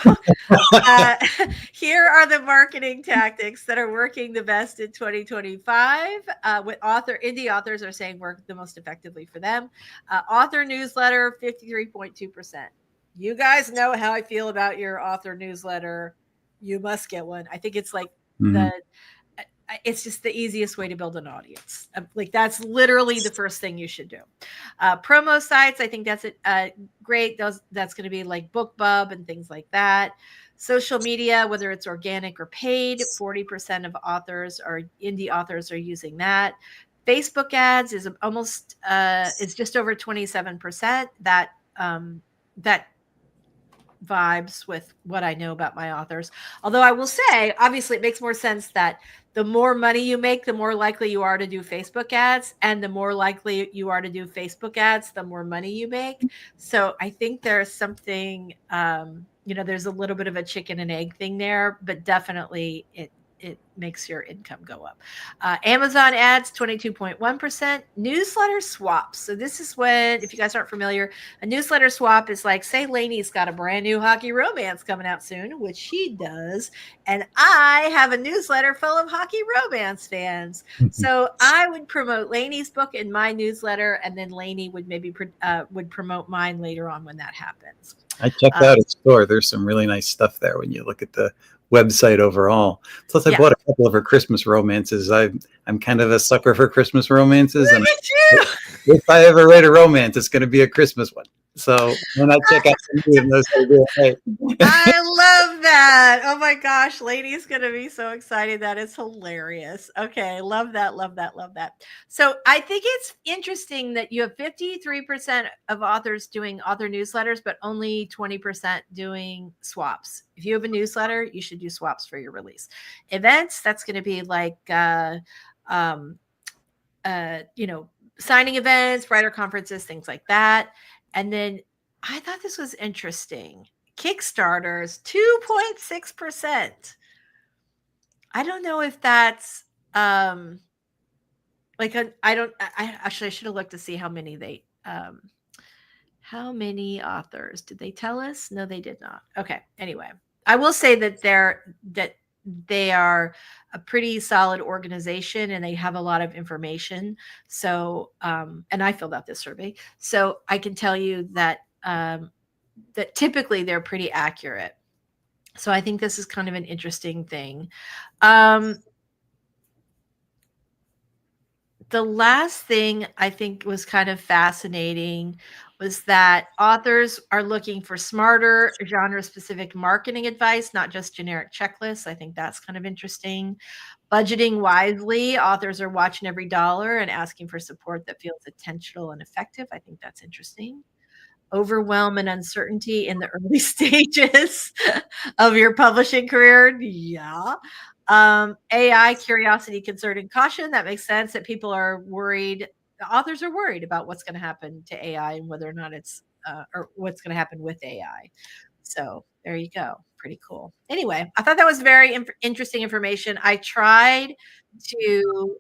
here are the marketing tactics that are working the best in 2025. What indie authors are saying work the most effectively for them. Author newsletter, 53.2%. You guys know how I feel about your author newsletter. You must get one. I think it's like it's just the easiest way to build an audience. Like that's literally the first thing you should do. Promo sites, I think that's great. That's going to be like BookBub and things like that. Social media, whether it's organic or paid, 40% of indie authors are using that. Facebook ads is almost is just over 27%. That vibes with what I know about my authors. Although I will say, obviously, it makes more sense that the more money you make, the more likely you are to do Facebook ads. And the more likely you are to do Facebook ads, the more money you make. So I think there's something, there's a little bit of a chicken and egg thing there, but definitely it makes your income go up. Amazon ads, 22.1%. Newsletter swaps. So this is when, if you guys aren't familiar, a newsletter swap is like, say Lainey's got a brand new hockey romance coming out soon, which she does. And I have a newsletter full of hockey romance fans. So I would promote Lainey's book in my newsletter, and then Lainey would maybe would promote mine later on when that happens. I checked out its store. There's some really nice stuff there when you look at the website overall. Plus, I bought a couple of her Christmas romances. I'm kind of a sucker for Christmas romances. Look at you! If I ever write a romance, it's going to be a Christmas one. So when I check out some of those, I love that. Oh my gosh, Lainey's going to be so excited. That is hilarious. Okay, love that, love that, love that. So I think it's interesting that you have 53% of authors doing author newsletters, but only 20% doing swaps. If you have a newsletter, you should do swaps for your release. Events, that's going to be like, signing events, writer conferences, things like that. And then I thought this was interesting. Kickstarters, 2.6%. I don't know if that's I should have looked to see how many how many authors did they tell us? No, they did not. Okay. Anyway, I will say that they are a pretty solid organization and they have a lot of information. So, and I filled out this survey, so I can tell you that that typically they're pretty accurate. So I think this is kind of an interesting thing. The last thing I think was kind of fascinating was that authors are looking for smarter genre-specific marketing advice, not just generic checklists. I think that's kind of interesting. Budgeting wisely, authors are watching every dollar and asking for support that feels intentional and effective. I think that's interesting. Overwhelm and uncertainty in the early stages of your publishing career. Yeah. AI, curiosity, concern, and caution. That makes sense that people are worried. The authors are worried about what's going to happen to AI and whether or not it's, or what's going to happen with AI. So there you go. Pretty cool. Anyway, I thought that was very interesting information. I tried to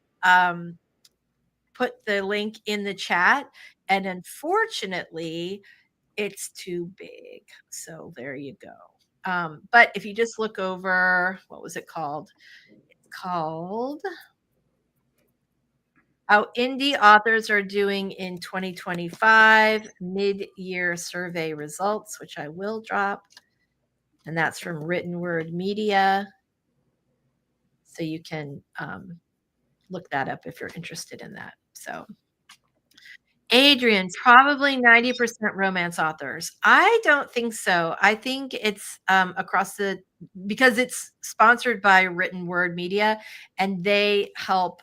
put the link in the chat, and unfortunately, it's too big. So there you go. But if you just look over, what was it called? It's called How Indie Authors Are Doing in 2025 Mid-Year Survey Results, which I will drop. And that's from Written Word Media. So you can look that up if you're interested in that. So Adrian, probably 90% romance authors. I don't think so. I think it's across because it's sponsored by Written Word Media, and they help,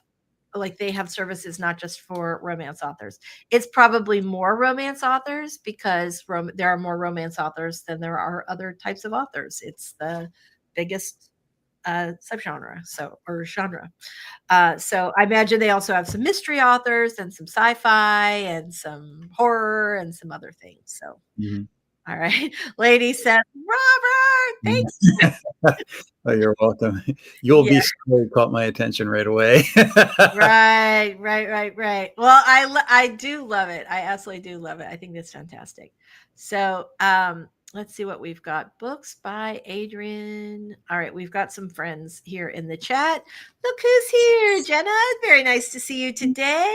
like they have services not just for romance authors. It's probably more romance authors because there are more romance authors than there are other types of authors. It's the biggest subgenre, or genre. So I imagine they also have some mystery authors and some sci-fi and some horror and some other things. So, all right. Lady says, Robert, thanks. Oh, you're welcome. You'll be sorry, caught my attention right away. Right. Well, I do love it. I absolutely do love it. I think that's fantastic. So, let's see what we've got. Books by Adrian. All right, we've got some friends here in the chat. Look who's here, Jenna. Very nice to see you today.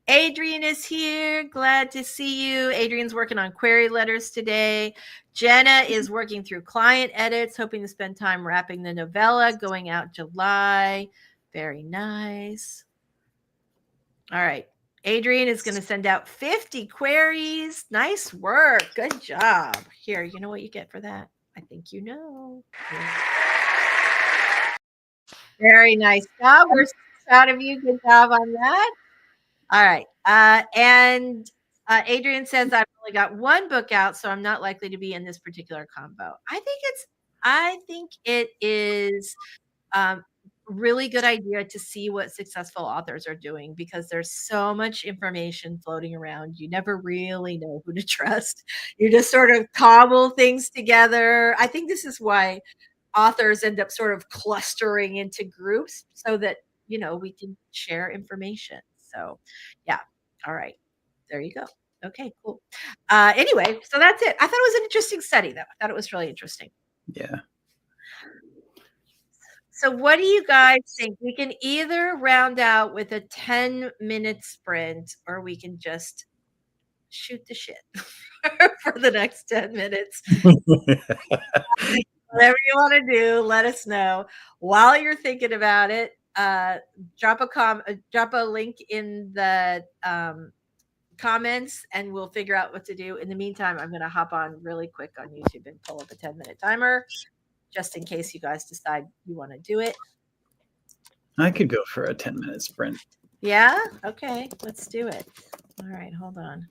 Adrian is here. Glad to see you. Adrian's working on query letters today. Jenna is working through client edits, hoping to spend time wrapping the novella, going out July. Very nice. All right. Adrian is going to send out 50 queries. Nice work. Good job. Here, you know what you get for that? I think you know. Very nice job. We're so proud of you. Good job on that. All right. And Adrian says, I've only got one book out, so I'm not likely to be in this particular combo. I think it is really good idea to see what successful authors are doing, because there's so much information floating around. You never really know who to trust. You just sort of cobble things together. I think this is why authors end up sort of clustering into groups so that, we can share information. So yeah. All right. There you go. Okay, cool. Anyway, so that's it. I thought it was an interesting study, though. I thought it was really interesting. Yeah. So what do you guys think? We can either round out with a 10-minute sprint, or we can just shoot the shit for the next 10 minutes. Whatever you want to do, let us know. While you're thinking about it, drop a link in the comments, and we'll figure out what to do. In the meantime, I'm going to hop on really quick on YouTube and pull up a 10-minute timer, just in case you guys decide you want to do it. I could go for a 10-minute sprint. Yeah? Okay, let's do it. All right, hold on.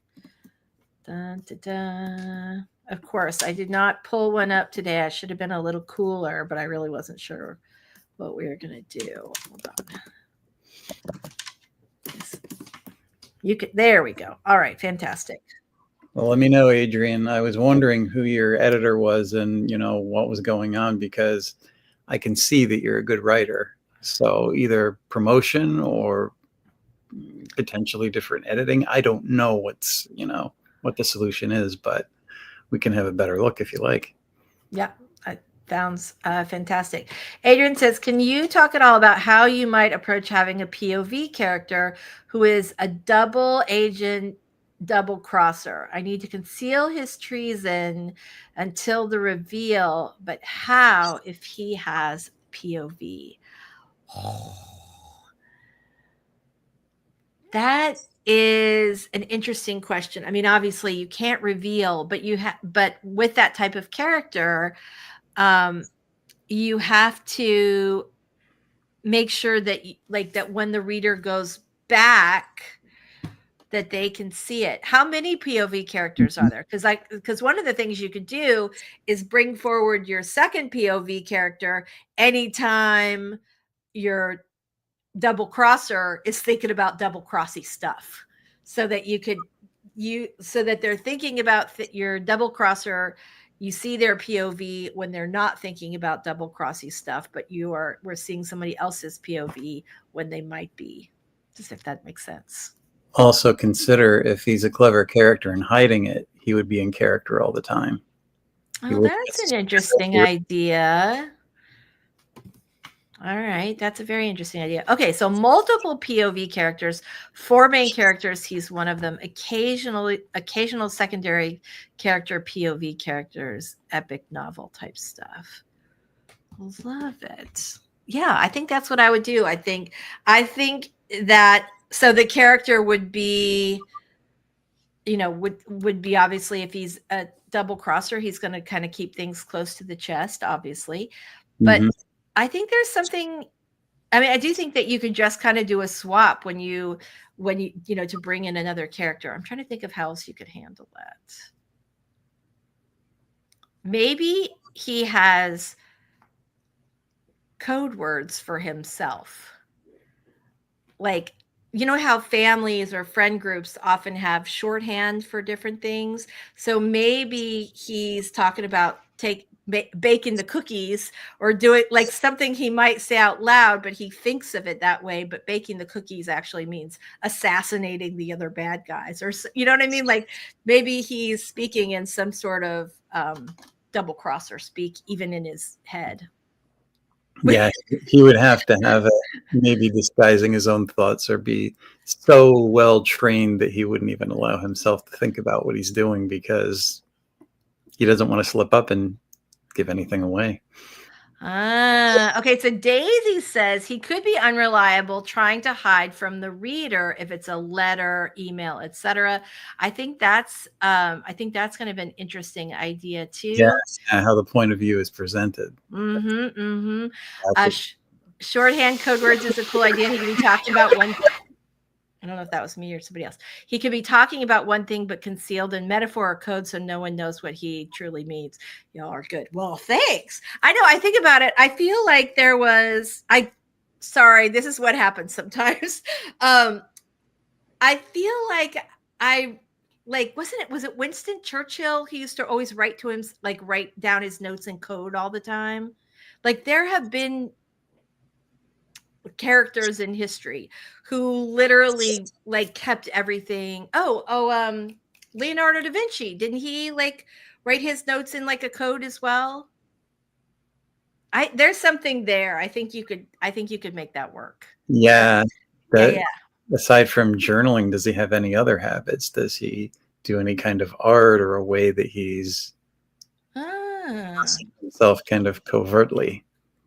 Dun, dun, dun. Of course, I did not pull one up today. I should have been a little cooler, but I really wasn't sure what we were going to do. Hold on. There we go. All right, fantastic. Well, let me know, Adrian. I was wondering who your editor was and, what was going on, because I can see that you're a good writer. So either promotion or potentially different editing. I don't know what the solution is, but we can have a better look if you like. Yeah, Sounds fantastic. Adrian says, can you talk at all about how you might approach having a POV character who is a double agent, double crosser? I need to conceal his treason until the reveal, but how if he has POV? That is an interesting question. I mean, obviously you can't reveal, but but with that type of character, you have to make sure that that when the reader goes back, that they can see it. How many POV characters are there? Because one of the things you could do is bring forward your second POV character anytime your double crosser is thinking about double crossy stuff, so that so that they're thinking about your double crosser. You see their POV when they're not thinking about double crossy stuff, but we're seeing somebody else's POV when they might be. Just if that makes sense. Also consider if he's a clever character and hiding it, he would be in character all the time. Oh, that's an interesting idea. All right, that's a very interesting idea. Okay, so multiple POV characters, 4 main characters, he's one of them. Occasional secondary character POV characters, epic novel type stuff. Love it. Yeah, I think that's what I would do. I think that so the character would be, would be, obviously, if he's a double crosser, he's going to kind of keep things close to the chest, obviously. But I think there's something, I mean, I do think that you could just kind of do a swap when you to bring in another character. I'm trying to think of how else you could handle that. Maybe he has code words for himself. Like, how families or friend groups often have shorthand for different things. So maybe he's talking about baking the cookies, or do it like something he might say out loud, but he thinks of it that way. But baking the cookies actually means assassinating the other bad guys, or you know what I mean? Like maybe he's speaking in some sort of double crosser speak, even in his head. Yeah, he would have to have it, maybe disguising his own thoughts, or be so well trained that he wouldn't even allow himself to think about what he's doing, because he doesn't want to slip up and give anything away. Okay, so Daisy says he could be unreliable, trying to hide from the reader if it's a letter, email, etc. I think that's kind of an interesting idea too. Yeah, how the point of view is presented. Shorthand code words is a cool idea. He could be talking about one. I don't know if that was me or somebody else. He could be talking about one thing, but concealed in metaphor or code, so no one knows what he truly means. Y'all are good. Well, thanks. I know. I think about it. I feel like there was. Sorry, this is what happens sometimes. I feel like was it Winston Churchill? He used to always write down his notes in code all the time. Like there have been characters in history who literally kept everything. Leonardo da Vinci, didn't he write his notes in a code as well? There's something there. I think you could make that work. Yeah. Aside from journaling, does he have any other habits? Does he do any kind of art, or a way that he's himself kind of covertly?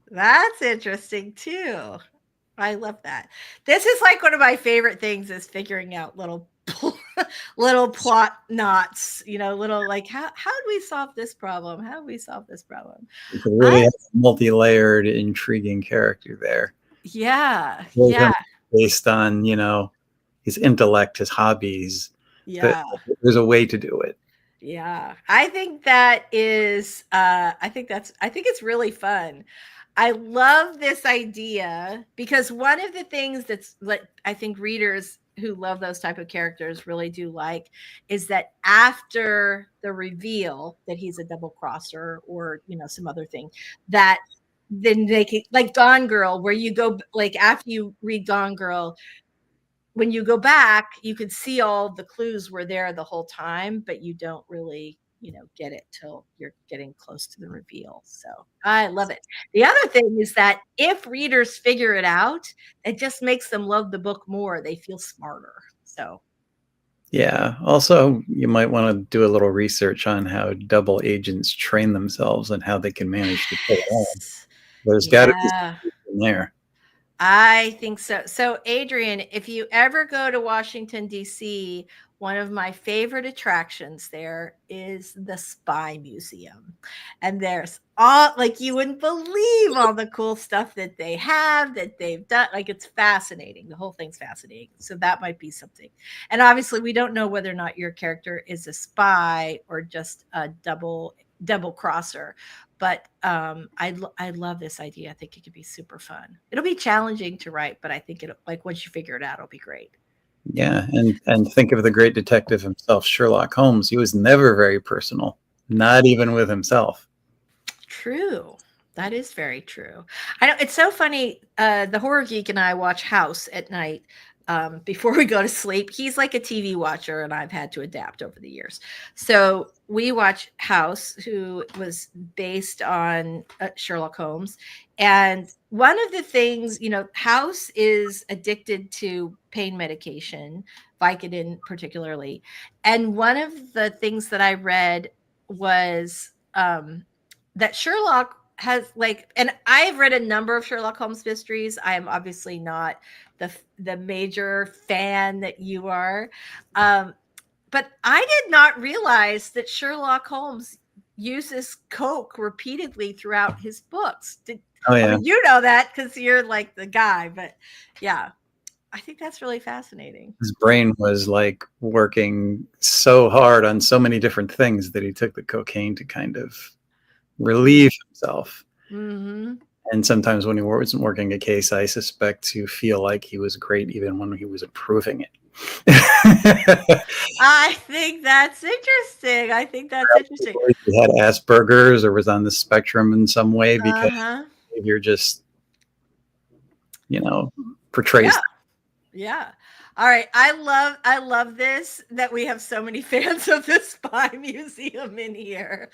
That's interesting too. I love that. This is one of my favorite things, is figuring out little plot knots, little how do we solve this problem? How do we solve this problem? You could really have a multi-layered, intriguing character there. Yeah. Based on, his intellect, his hobbies. Yeah. But there's a way to do it. Yeah. I think that is, I think it's really fun. I love this idea, because one of the things that's I think readers who love those type of characters really do is that after the reveal that he's a double crosser, or some other thing, that then they can, like Gone Girl, where you go after you read Gone Girl, when you go back, you can see all the clues were there the whole time, but you don't really get it till you're getting close to the reveal. So I love it. The other thing is that if readers figure it out, it just makes them love the book more. They feel smarter. So Yeah. Also, you might want to do a little research on how double agents train themselves and how they can manage to pull it off. There's got to be yeah. something there. I think so. So, Adrian, if you ever go to Washington, D.C., one of my favorite attractions there is the Spy Museum. And there's all, like, you wouldn't believe all the cool stuff that they have, that they've done. Like, it's fascinating. The whole thing's fascinating. So, that might be something. And obviously, we don't know whether or not your character is a spy or just a double crosser. But I love this idea. I think it could be super fun. It'll be challenging to write, but I think it'll, like, once you figure it out, it'll be great. Yeah, and think of the great detective himself, Sherlock Holmes. He was never very personal, not even with himself. True. That is very true. I know it's so funny. The Horror Geek and I watch House at night before we go to sleep. He's like a TV watcher, and I've had to adapt over the years. So we watch House, who was based on Sherlock Holmes. And one of the things, House is addicted to pain medication, Vicodin particularly. And one of the things that I read was that Sherlock has, like, and I've read a number of Sherlock Holmes mysteries. I am obviously not the major fan that you are. But I did not realize that Sherlock Holmes uses Coke repeatedly throughout his books. Oh yeah, I mean, you know that because you're like the guy, but yeah, I think that's really fascinating. his brain was like working so hard on so many different things that he took the cocaine to kind of relieve himself. Mm-hmm. And sometimes when he wasn't working a case, I suspect to feel like he was great even when he was improving it. I think that's interesting. He had Asperger's or was on the spectrum in some way because you're just, portrays. Yeah. All right. I love this, that we have so many fans of the Spy Museum in here.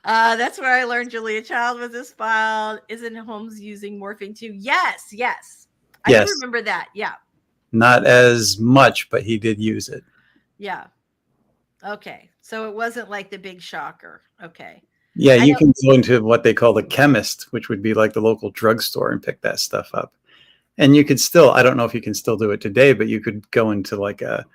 That's where I learned Julia Child was a spy. Isn't Holmes using morphine too? Yes. I do remember that. Yeah. Not as much, but he did use it. Yeah. Okay. So it wasn't like the big shocker. Okay. Yeah, you can go into what they call the chemist, which would be like the local drugstore, and pick that stuff up. And you could still, I don't know if you can still do it today, but you could go into like a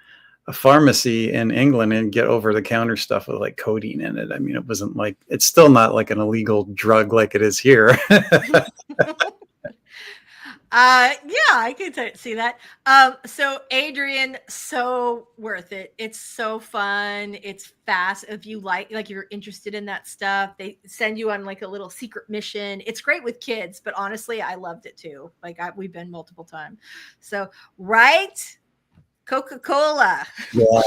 pharmacy in England and get over the counter stuff with like codeine in it. I mean, it wasn't like, it's still not like an illegal drug like it is here. Yeah, I can see that. So Adrian, so worth it. It's so fun. It's fast. If you like you're interested in that stuff, they send you on like a little secret mission. It's great with kids, but honestly, I loved it too. Like we've been multiple times. So, right? Coca-Cola. Yeah.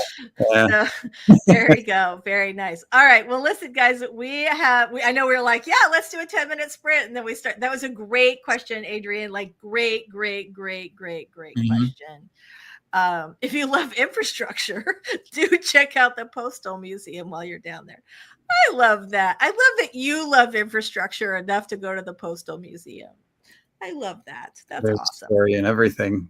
So, there we go. Very nice. All right. Well, listen, guys, I know we were like, yeah, let's do a 10-minute sprint. And then we start. That was a great question, Adrian. Like great question. If you love infrastructure, do check out the Postal Museum while you're down there. I love that. I love that you love infrastructure enough to go to the Postal Museum. I love that. That's awesome. Story and everything.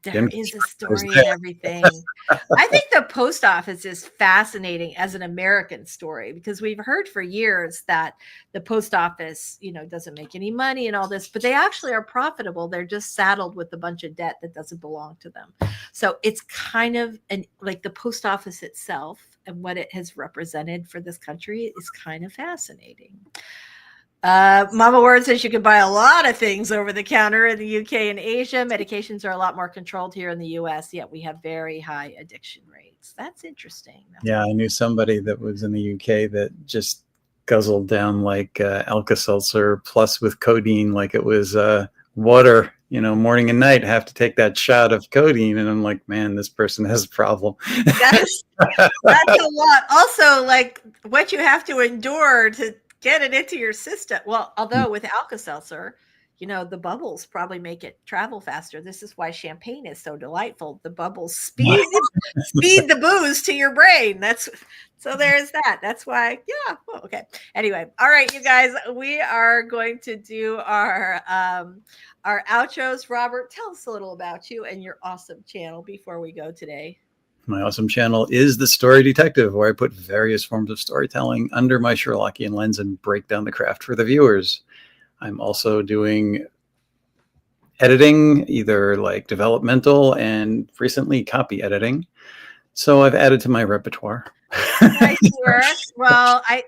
There is a story and everything. I think the post office is fascinating as an American story, because we've heard for years that the post office, doesn't make any money and all this, but they actually are profitable. They're just saddled with a bunch of debt that doesn't belong to them. So it's kind of like the post office itself and what it has represented for this country is kind of fascinating. Mama Word says you can buy a lot of things over the counter in the UK and Asia. Medications are a lot more controlled here in the US, yet we have very high addiction rates. That's interesting. Yeah, I knew somebody that was in the UK that just guzzled down like Alka-Seltzer plus with codeine like it was water, morning and night, have to take that shot of codeine. And I'm like, man, this person has a problem. That's a lot. Also, like what you have to endure to get it into your system. Well, although with Alka-Seltzer, the bubbles probably make it travel faster. This is why champagne is so delightful. The bubbles speed the booze to your brain. So there's that. That's why, yeah. Well, okay. Anyway, all right, you guys, we are going to do our outros. Robert, tell us a little about you and your awesome channel before we go today. My awesome channel is The Story Detective, where I put various forms of storytelling under my Sherlockian lens and break down the craft for the viewers. I'm also doing editing, either like developmental and recently copy editing. So I've added to my repertoire. Nice work. Well, I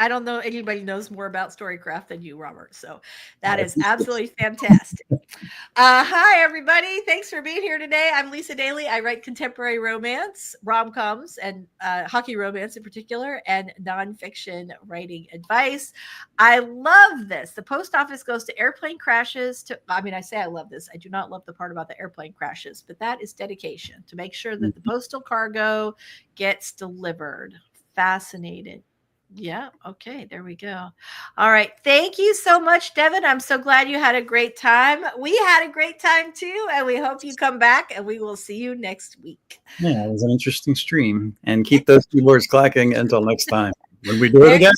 don't know anybody knows more about Storycraft than you, Robert. So that is absolutely fantastic. Hi, everybody. Thanks for being here today. I'm Lisa Daly. I write contemporary romance, rom-coms, and hockey romance in particular, and nonfiction writing advice. I love this. The post office goes to airplane crashes. I say I love this. I do not love the part about the airplane crashes, but that is dedication to make sure that the postal cargo gets delivered. Fascinated. Yeah. Okay. There we go. All right. Thank you so much, Devin. I'm so glad you had a great time. We had a great time too. And we hope you come back, and we will see you next week. Yeah, it was an interesting stream, and keep those keyboards clacking until next time when we do it again.